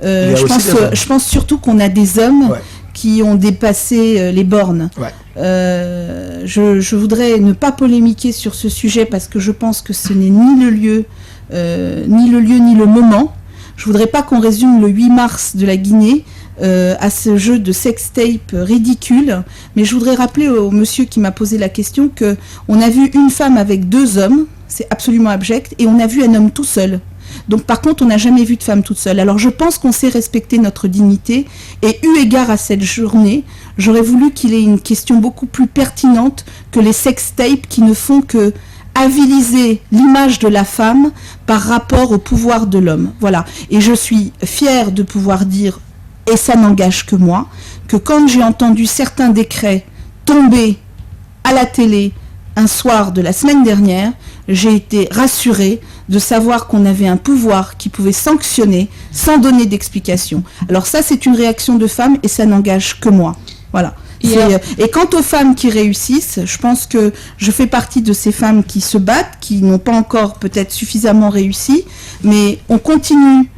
je pense surtout qu'on a des hommes qui ont dépassé les bornes. Je voudrais ne pas polémiquer sur ce sujet parce que je pense que ce n'est ni le lieu ni le moment. Je voudrais pas qu'on résume le 8 mars de la Guinée à ce jeu de sextape ridicule, mais je voudrais rappeler au monsieur qui m'a posé la question que on a vu une femme avec 2 hommes, c'est absolument abject, et on a vu un homme tout seul. Donc par contre, on n'a jamais vu de femme toute seule. Alors je pense qu'on sait respecter notre dignité, et eu égard à cette journée, j'aurais voulu qu'il ait une question beaucoup plus pertinente que les sextapes qui ne font que aviliser l'image de la femme par rapport au pouvoir de l'homme. Voilà. Et je suis fière de pouvoir dire, et ça n'engage que moi, que quand j'ai entendu certains décrets tomber à la télé un soir de la semaine dernière, j'ai été rassurée de savoir qu'on avait un pouvoir qui pouvait sanctionner sans donner d'explication. Alors ça, c'est une réaction de femme et ça n'engage que moi. Voilà. Et quant aux femmes qui réussissent, je pense que je fais partie de ces femmes qui se battent, qui n'ont pas encore peut-être suffisamment réussi, mais on continue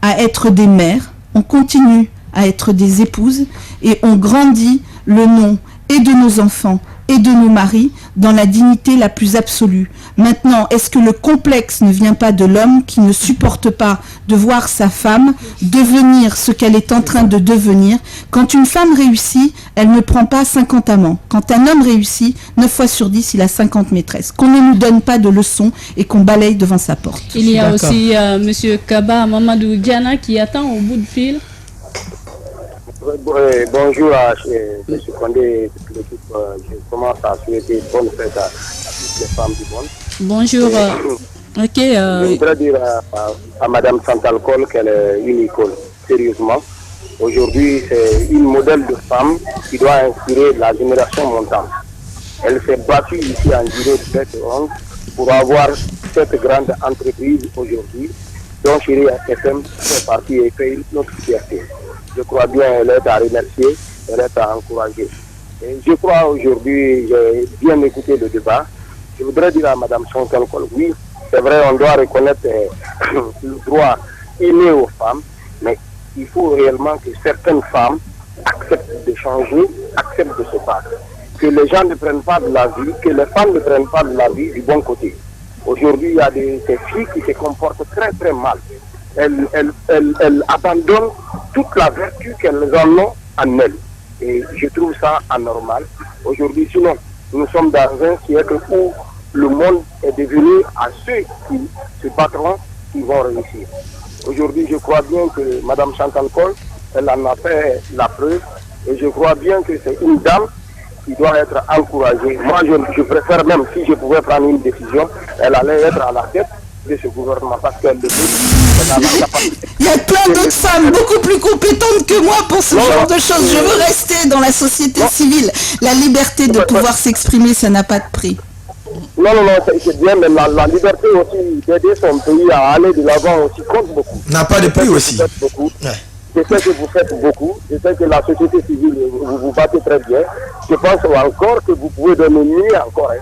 à être des mères, on continue à être des épouses et on grandit le nom et de nos enfants et de nos maris dans la dignité la plus absolue. Maintenant, est-ce que le complexe ne vient pas de l'homme qui ne supporte pas de voir sa femme devenir ce qu'elle est en train de devenir? Quand une femme réussit, elle ne prend pas 50 amants. Quand un homme réussit, 9 fois sur 10, il a 50 maîtresses. Qu'on ne nous donne pas de leçons et qu'on balaye devant sa porte. Il y a aussi monsieur Kaba Mamadou Diana qui attend au bout de fil. Bonjour à M. Condé et toute l'équipe. Je commence à souhaiter bonne fête à toutes les femmes du monde. Bonjour. Je voudrais dire à Mme Chantal Cole qu'elle est une icône, sérieusement. Aujourd'hui, c'est une modèle de femme qui doit inspirer la génération montante. Elle s'est battue ici en Guinée de 11 pour avoir cette grande entreprise aujourd'hui, dont Chérie FM fait partie et fait notre fierté. Je crois bien qu'elle est à remercier, elle est à encourager. Et je crois aujourd'hui, j'ai bien écouté le débat. Je voudrais dire à Mme Chantal Cole, oui, c'est vrai, on doit reconnaître le droit inné aux femmes, mais il faut réellement que certaines femmes acceptent de changer, acceptent de se battre. Que les gens ne prennent pas de la vie, que les femmes ne prennent pas de la vie du bon côté. Aujourd'hui, il y a ces filles qui se comportent très très mal. Elles abandonnent toute la vertu qu'elles ont en elles. Et je trouve ça anormal. Aujourd'hui, sinon, nous sommes dans un siècle où le monde est devenu à ceux qui se battront qui vont réussir. Aujourd'hui, je crois bien que Mme Chantal Cole, elle en a fait la preuve. Et je crois bien que c'est une dame qui doit être encouragée. Moi, je préfère même, si je pouvais prendre une décision, elle allait être à la tête de ce gouvernement parce qu'elle le dit. Il y a plein d'autres femmes beaucoup plus compétentes que moi pour ce genre de choses. Je veux rester dans la société civile. La liberté de pouvoir s'exprimer, ça n'a pas de prix. Non, c'est bien, mais la liberté aussi d'aider son pays à aller de l'avant aussi compte beaucoup. N'a pas de prix aussi. Je sais que vous faites beaucoup. Je sais que la société civile, vous vous battez très bien. Je pense encore que vous pouvez donner mieux encore.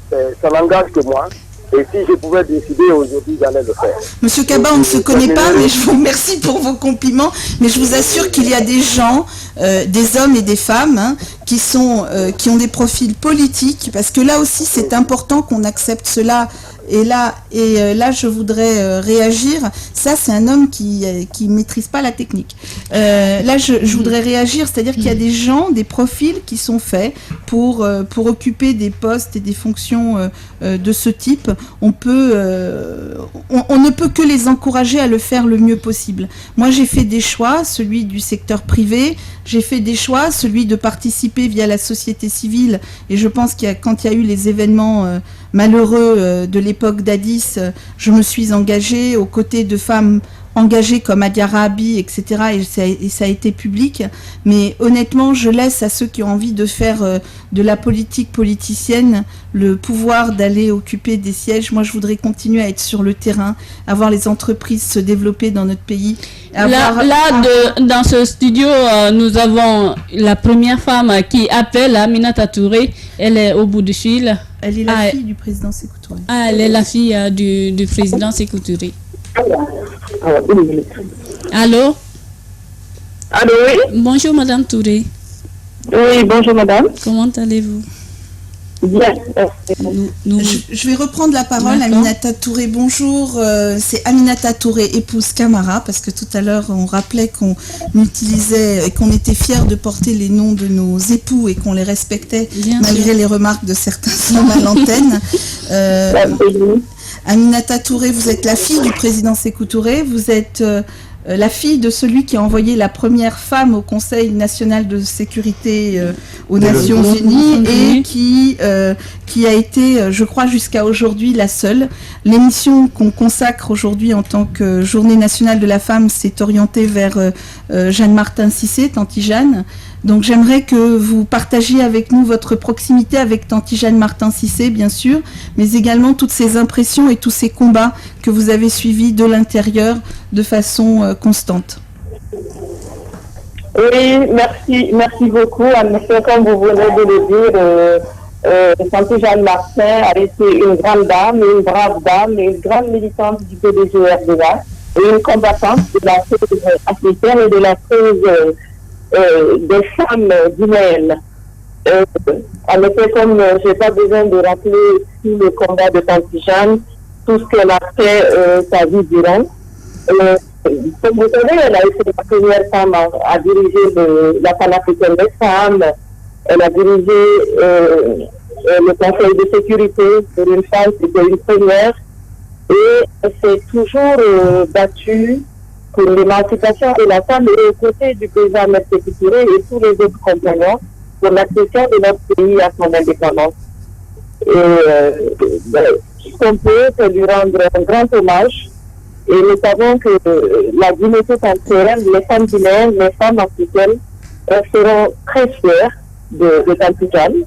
Ça n'engage que moi. Et si je pouvais décider aujourd'hui, j'allais le faire. Monsieur Kaba, on ne se connaît pas, mais je vous remercie pour vos compliments. Mais je vous assure qu'il y a des gens, des hommes et des femmes, hein, qui ont des profils politiques, parce que là aussi, c'est important qu'on accepte cela. Et là, je voudrais réagir. Ça, c'est un homme qui maîtrise pas la technique. Là, je voudrais réagir, c'est-à-dire qu'il y a des gens, des profils qui sont faits pour occuper des postes et des fonctions de ce type. On ne peut que les encourager à le faire le mieux possible. Moi, j'ai fait des choix, celui du secteur privé. J'ai fait des choix, celui de participer via la société civile. Et je pense quand il y a eu les événements malheureux de l'époque d'Addis, je me suis engagée aux côtés de femmes engagées comme Adia Rabi, etc. Et ça a été public. Mais honnêtement, je laisse à ceux qui ont envie de faire de la politique politicienne le pouvoir d'aller occuper des sièges. Moi, je voudrais continuer à être sur le terrain, à voir les entreprises se développer dans notre pays. Dans ce studio, nous avons la première femme qui appelle Aminata Touré. Elle est au bout du fil. Elle est la fille du président Sékou Touré. Elle est la fille du président Sékou Touré. Allô? Allô, oui? Bonjour, Madame Touré. Oui, bonjour, Madame. Comment allez-vous? Bien. Je vais reprendre la parole, Aminata Touré. Bonjour, c'est Aminata Touré, épouse Camara, parce que tout à l'heure, on rappelait qu'on utilisait et qu'on était fiers de porter les noms de nos époux et qu'on les respectait, malgré les remarques de certains hommes à l'antenne. Aminata Touré, vous êtes la fille du président Sékou Touré, vous êtes la fille de celui qui a envoyé la première femme au Conseil national de sécurité aux Nations Unies et qui a été, je crois, jusqu'à aujourd'hui la seule. L'émission qu'on consacre aujourd'hui en tant que Journée nationale de la femme s'est orientée vers Jeanne Martin Cissé, Tanti Jeanne. Donc j'aimerais que vous partagiez avec nous votre proximité avec Tanti Jeanne Martin Cissé, bien sûr, mais également toutes ces impressions et tous ces combats que vous avez suivis de l'intérieur de façon constante. Oui, merci beaucoup. Comme vous venez de le dire, Tanti Jeanne Martin a été une grande dame, une brave dame, une grande militante du PDG-RDA et une combattante de la cause africaine et de la cause des femmes guinéennes. En effet, comme je n'ai pas besoin de rappeler tout le combat de Tanti Jeanne, tout ce qu'elle a fait sa vie durant. Comme vous savez, elle a été la première femme à diriger la panafricaine des femmes. Elle a dirigé le Conseil de sécurité. Pour une femme, c'était une première. Et elle s'est toujours battue pour l'émancipation de la femme et aux côtés du président Sékou Touré et tous les autres compagnons pour l'accession de notre pays à son indépendance. Et ce qu'on peut, c'est lui rendre un grand hommage. Et nous savons que la Guinée tout entière, les femmes guinéennes, les femmes africaines, seront très fières de Tanti Jeanne.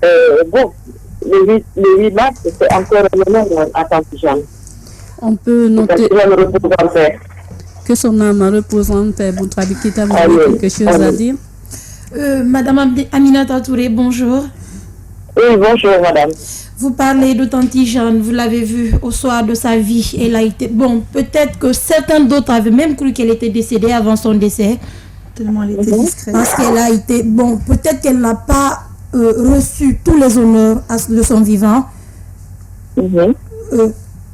Et bon, le 8 mars, c'est encore un moment à Tanti Jeanne. On peut noter que son âme repose en paix. Boutrabi Keita, vous avez quelque chose à dire? Madame Aminata Touré, bonjour. Oui, bonjour, madame. Vous parlez de Tanti Jeanne, vous l'avez vue au soir de sa vie. Elle a été... Bon, peut-être que certains d'autres avaient même cru qu'elle était décédée avant son décès. Tellement elle était discrète. Parce qu'elle a été... Bon, peut-être qu'elle n'a pas reçu tous les honneurs de son vivant.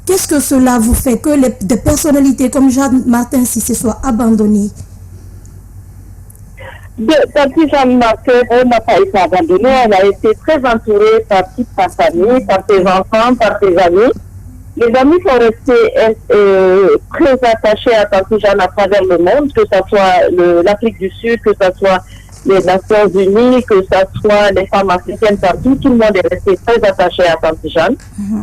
Qu'est-ce que cela vous fait que des personnalités comme Jeanne Martin Cissé soient abandonnées? Tanti Jeanne Martin n'a pas été abandonnée. Elle a été très entourée par toute sa famille, par ses enfants, par ses amis. Les amis sont restés très attachés à Tanti Jeanne à travers le monde, que ce soit l'Afrique du Sud, que ce soit les Nations Unies, que ce soit les femmes africaines partout, tout le monde est resté très attaché à Tanti Jeanne.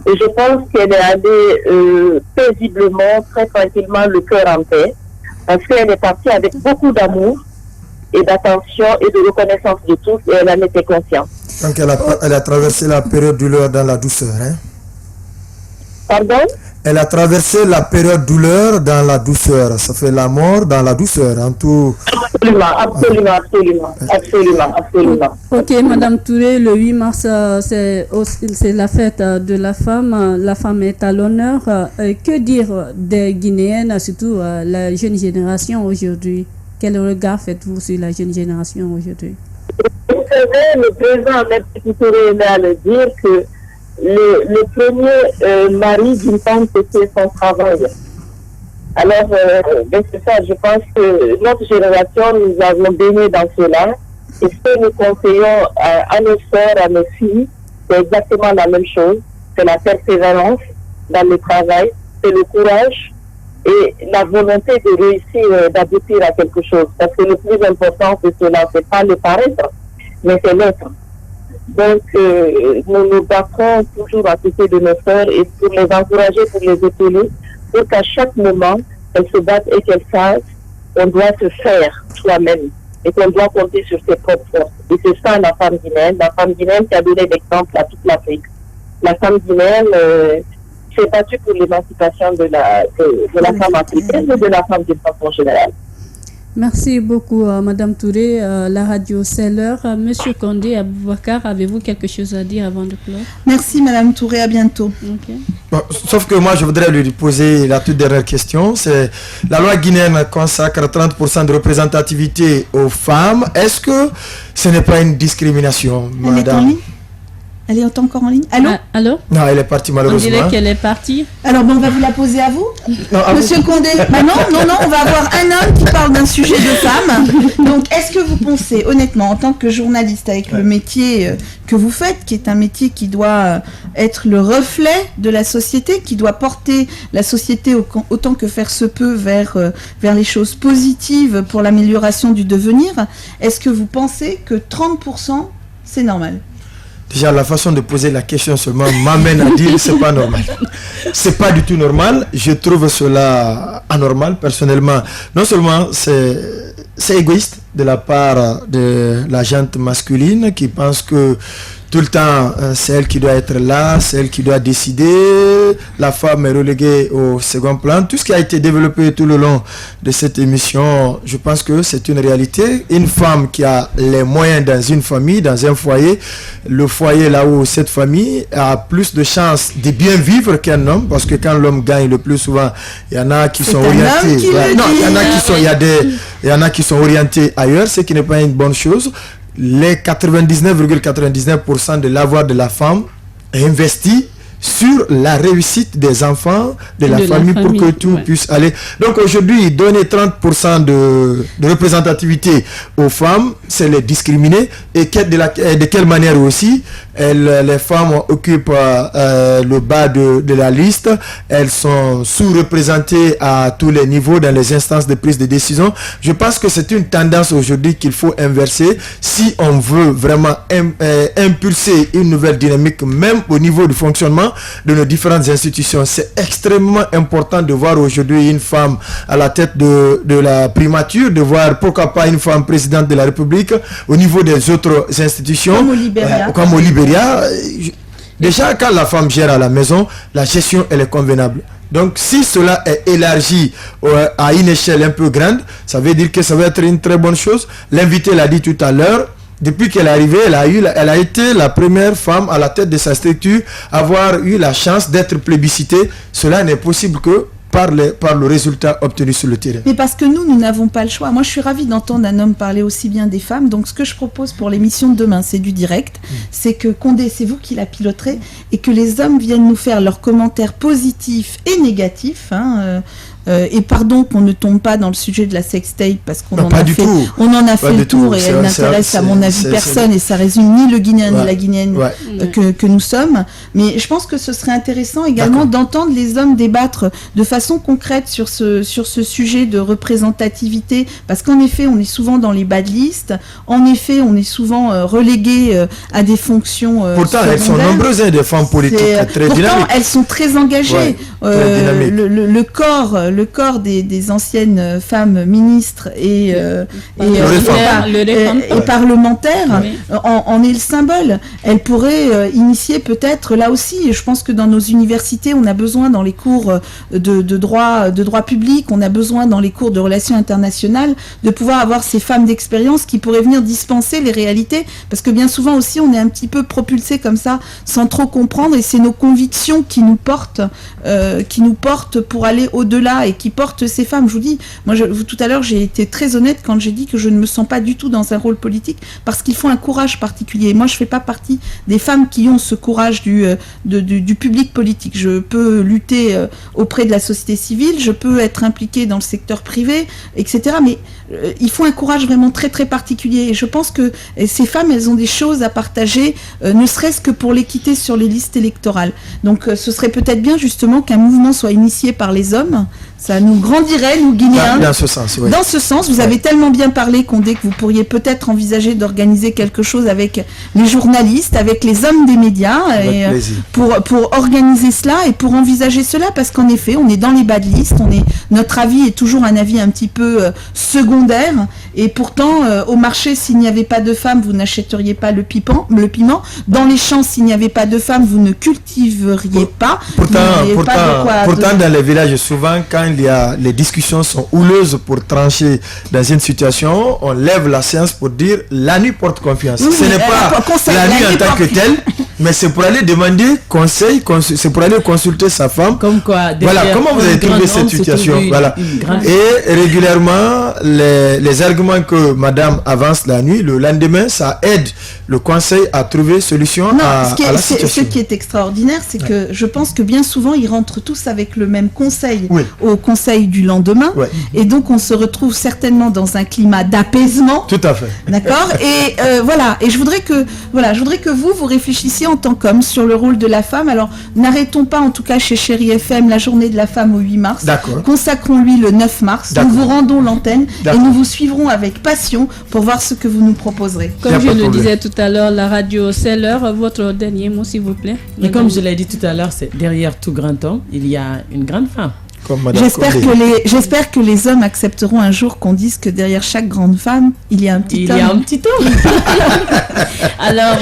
Et je pense qu'elle est allée paisiblement, très tranquillement, le cœur en paix, parce qu'elle est partie avec beaucoup d'amour et d'attention et de reconnaissance de tous, et elle en était consciente. Donc elle a traversé la période douleur dans la douceur, hein? Pardon? Elle a traversé la période douleur dans la douceur. Ça fait la mort dans la douceur, en tout Absolument. Ok, Madame Touré, le 8 mars, c'est la fête de la femme. La femme est à l'honneur. Que dire des Guinéennes, surtout la jeune génération aujourd'hui? Quel regard faites-vous sur la jeune génération aujourd'hui? Vous savez, le président Mepsi Touré aimait à le dire que le premier mari d'une femme, c'est son travail. Alors, c'est ça, je pense que notre génération, nous avons baigné dans cela. Et ce que nous conseillons à nos sœurs, à nos filles, c'est exactement la même chose. C'est la persévérance dans le travail, c'est le courage et la volonté de réussir, d'aboutir à quelque chose. Parce que le plus important, c'est cela, c'est pas le paraître, mais c'est l'être. Donc, nous nous battrons toujours à côté de nos sœurs et pour les encourager, pour les épauler, pour qu'à chaque moment, elles se battent et qu'elles fassent, on doit se faire soi-même et qu'on doit compter sur ses propres forces. Et c'est ça la femme guinéenne qui a donné l'exemple à toute l'Afrique. La femme guinéenne s'est battue pour l'émancipation de la femme africaine et de la femme de façon générale. Merci beaucoup, Madame Touré. La radio, c'est l'heure. Monsieur Condé, Aboubakar, avez-vous quelque chose à dire avant de clore? Merci, Madame Touré. À bientôt. Okay. Bon, sauf que moi, je voudrais lui poser la toute dernière question. C'est la loi guinéenne consacre 30% de représentativité aux femmes. Est-ce que ce n'est pas une discrimination, Madame? Elle est encore en ligne. Allô? Allô? Non, elle est partie malheureusement. On dirait qu'elle est partie. Alors, on va vous la poser à vous. Non, Monsieur Condé. Bah non, on va avoir un homme qui parle d'un sujet de femme. Donc, est-ce que vous pensez, honnêtement, en tant que journaliste, avec le métier que vous faites, qui est un métier qui doit être le reflet de la société, qui doit porter la société autant que faire se peut vers les choses positives pour l'amélioration du devenir, est-ce que vous pensez que 30%, c'est normal? Déjà, la façon de poser la question seulement m'amène à dire c'est pas normal. C'est pas du tout normal. Je trouve cela anormal, personnellement. Non seulement c'est égoïste de la part de la gente masculine qui pense que tout le temps, c'est elle qui doit être là, c'est elle qui doit décider. La femme est reléguée au second plan. Tout ce qui a été développé tout le long de cette émission, je pense que c'est une réalité. Une femme qui a les moyens dans une famille, dans un foyer, le foyer là où cette famille a plus de chances de bien vivre qu'un homme, parce que quand l'homme gagne le plus souvent, il y en a qui sont orientés. Non, il y en a qui sont orientés ailleurs, ce qui n'est pas une bonne chose. Les 99,99% de l'avoir de la femme est investi sur la réussite des enfants, de la famille, pour que tout puisse aller. Donc aujourd'hui, donner 30% de représentativité aux femmes, c'est les discriminer. Et de quelle manière aussi les femmes occupent le bas de la liste. Elles sont sous-représentées à tous les niveaux dans les instances de prise de décision. Je pense que c'est une tendance aujourd'hui qu'il faut inverser si on veut vraiment impulser une nouvelle dynamique, même au niveau du fonctionnement de nos différentes institutions. C'est extrêmement important de voir aujourd'hui une femme à la tête de la primature, de voir pourquoi pas une femme présidente de la République au niveau des autres institutions. Comme au Libéria. Déjà, quand la femme gère à la maison, la gestion, elle est convenable. Donc, si cela est élargi à une échelle un peu grande, ça veut dire que ça va être une très bonne chose. L'invité l'a dit tout à l'heure. Depuis qu'elle est arrivée, elle a été la première femme à la tête de sa structure à avoir eu la chance d'être plébiscitée. Cela n'est possible que par le résultat obtenu sur le terrain. Mais parce que nous n'avons pas le choix. Moi, je suis ravie d'entendre un homme parler aussi bien des femmes. Donc, ce que je propose pour l'émission de demain, c'est du direct. C'est que Condé, c'est vous qui la piloterez, et que les hommes viennent nous faire leurs commentaires positifs et négatifs. Et pardon qu'on ne tombe pas dans le sujet de la sextape parce qu'on en a fait le tour et elle n'intéresse à mon avis personne et ça résume ni le Guinéen ni la Guinéenne que nous sommes. Mais je pense que ce serait intéressant également d'entendre les hommes débattre de façon concrète sur ce sujet de représentativité, parce qu'en effet on est souvent dans les bas de liste, en effet on est souvent relégué à des fonctions pourtant secondaires. Elles sont nombreuses, des femmes politiques très dynamiques. Pourtant elles sont très engagées. Le corps le corps des anciennes femmes ministres et parlementaires en est le symbole. Elle pourrait initier peut-être là aussi, et je pense que dans nos universités, on a besoin dans les cours de droit public, on a besoin dans les cours de relations internationales de pouvoir avoir ces femmes d'expérience qui pourraient venir dispenser les réalités, parce que bien souvent aussi on est un petit peu propulsé comme ça sans trop comprendre, et c'est nos convictions qui nous portent pour aller au-delà et qui portent ces femmes. Je vous dis, moi tout à l'heure j'ai été très honnête quand j'ai dit que je ne me sens pas du tout dans un rôle politique, parce qu'il faut un courage particulier. Moi je fais pas partie des femmes qui ont ce courage du public politique. Je peux lutter auprès de la société civile, je peux être impliquée dans le secteur privé, etc. Mais il faut un courage vraiment très très particulier, et je pense que ces femmes, elles ont des choses à partager, ne serait-ce que pour l'équité sur les listes électorales. Donc ce serait peut-être bien justement qu'un mouvement soit initié par les hommes. Ça nous grandirait, nous Guinéens. Dans ce sens, oui. Dans ce sens, vous avez tellement bien parlé qu'on dit que vous pourriez peut-être envisager d'organiser quelque chose avec les journalistes, avec les hommes des médias, et pour organiser cela et pour envisager cela, parce qu'en effet, on est dans les bas de liste, notre avis est toujours un avis un petit peu secondaire, et pourtant, au marché, s'il n'y avait pas de femmes, vous n'achèteriez pas le piment. Dans les champs, s'il n'y avait pas de femmes, vous ne cultiveriez pas. Pourtant, dans les villages, souvent, quand les discussions sont houleuses pour trancher dans une situation, on lève la séance pour dire la nuit porte confiance. Ce n'est pas la nuit en tant que telle, mais c'est pour aller demander conseil, c'est pour aller consulter sa femme. Comme quoi, voilà, comment vous avez trouvé cette situation? Voilà. Et régulièrement, les arguments que madame avance la nuit, le lendemain, ça aide le conseil à trouver solution à la situation. Ce qui est extraordinaire, c'est que je pense que bien souvent, ils rentrent tous avec le même conseil au conseil du lendemain. Et donc, on se retrouve certainement dans un climat d'apaisement. Tout à fait. D'accord. Et voilà. Et je voudrais que vous réfléchissiez en tant qu'homme sur le rôle de la femme. Alors, n'arrêtons pas, en tout cas chez Chérie FM, la journée de la femme au 8 mars. D'accord. Consacrons-lui le 9 mars. Nous vous rendons l'antenne et nous vous suivrons avec passion pour voir ce que vous nous proposerez. Comme je le disais tout à l'heure, la radio, c'est l'heure. Votre dernier mot, s'il vous plaît. Et comme je l'ai dit tout à l'heure, c'est derrière tout grand homme, il y a une grande femme. J'espère que les hommes accepteront un jour qu'on dise que derrière chaque grande femme, il y a un petit homme. Il y a un petit homme. Alors,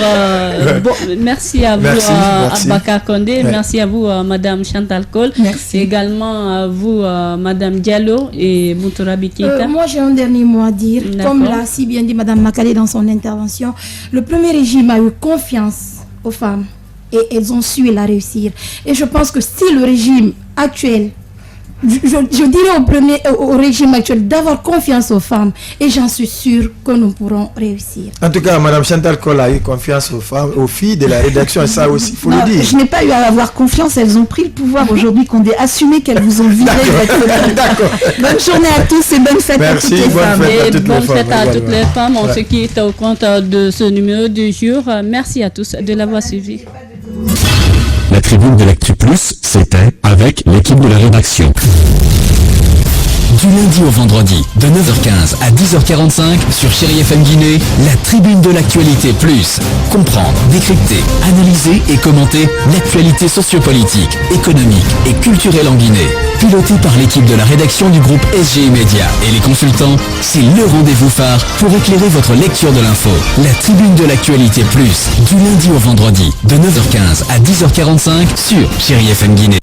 merci à vous, Abaka Condé. Merci à vous, Madame Chantal Cole. Merci. Également à vous, Madame Diallo et Moutourabi Keita. Moi, j'ai un dernier mot à dire. Comme l'a si bien dit Madame Makale dans son intervention, le premier régime a eu confiance aux femmes et elles ont su la réussir. Et je pense que si le régime actuel, je dirais au régime actuel d'avoir confiance aux femmes, et j'en suis sûre que nous pourrons réussir. En tout cas, Madame Chantal Cole a eu confiance aux femmes, aux filles de la rédaction, et ça aussi, il faut le dire. Je n'ai pas eu à avoir confiance, elles ont pris le pouvoir aujourd'hui, qu'on ait assumé qu'elles vous ont viré. D'accord. Bonne journée à tous et bonne fête à toutes les femmes. Bonne fête à toutes les femmes. On se quitte au compte de ce numéro du jour. Merci à tous de l'avoir suivi. La tribune de l'Actu Plus, c'était avec l'équipe de la rédaction. Du lundi au vendredi, de 9h15 à 10h45 sur Chérie FM Guinée, la tribune de l'actualité plus. Comprendre, décrypter, analyser et commenter l'actualité sociopolitique, économique et culturelle en Guinée. Piloté par l'équipe de la rédaction du groupe SGI Média et les consultants, c'est le rendez-vous phare pour éclairer votre lecture de l'info. La tribune de l'actualité plus, du lundi au vendredi, de 9h15 à 10h45 sur Chérie FM Guinée.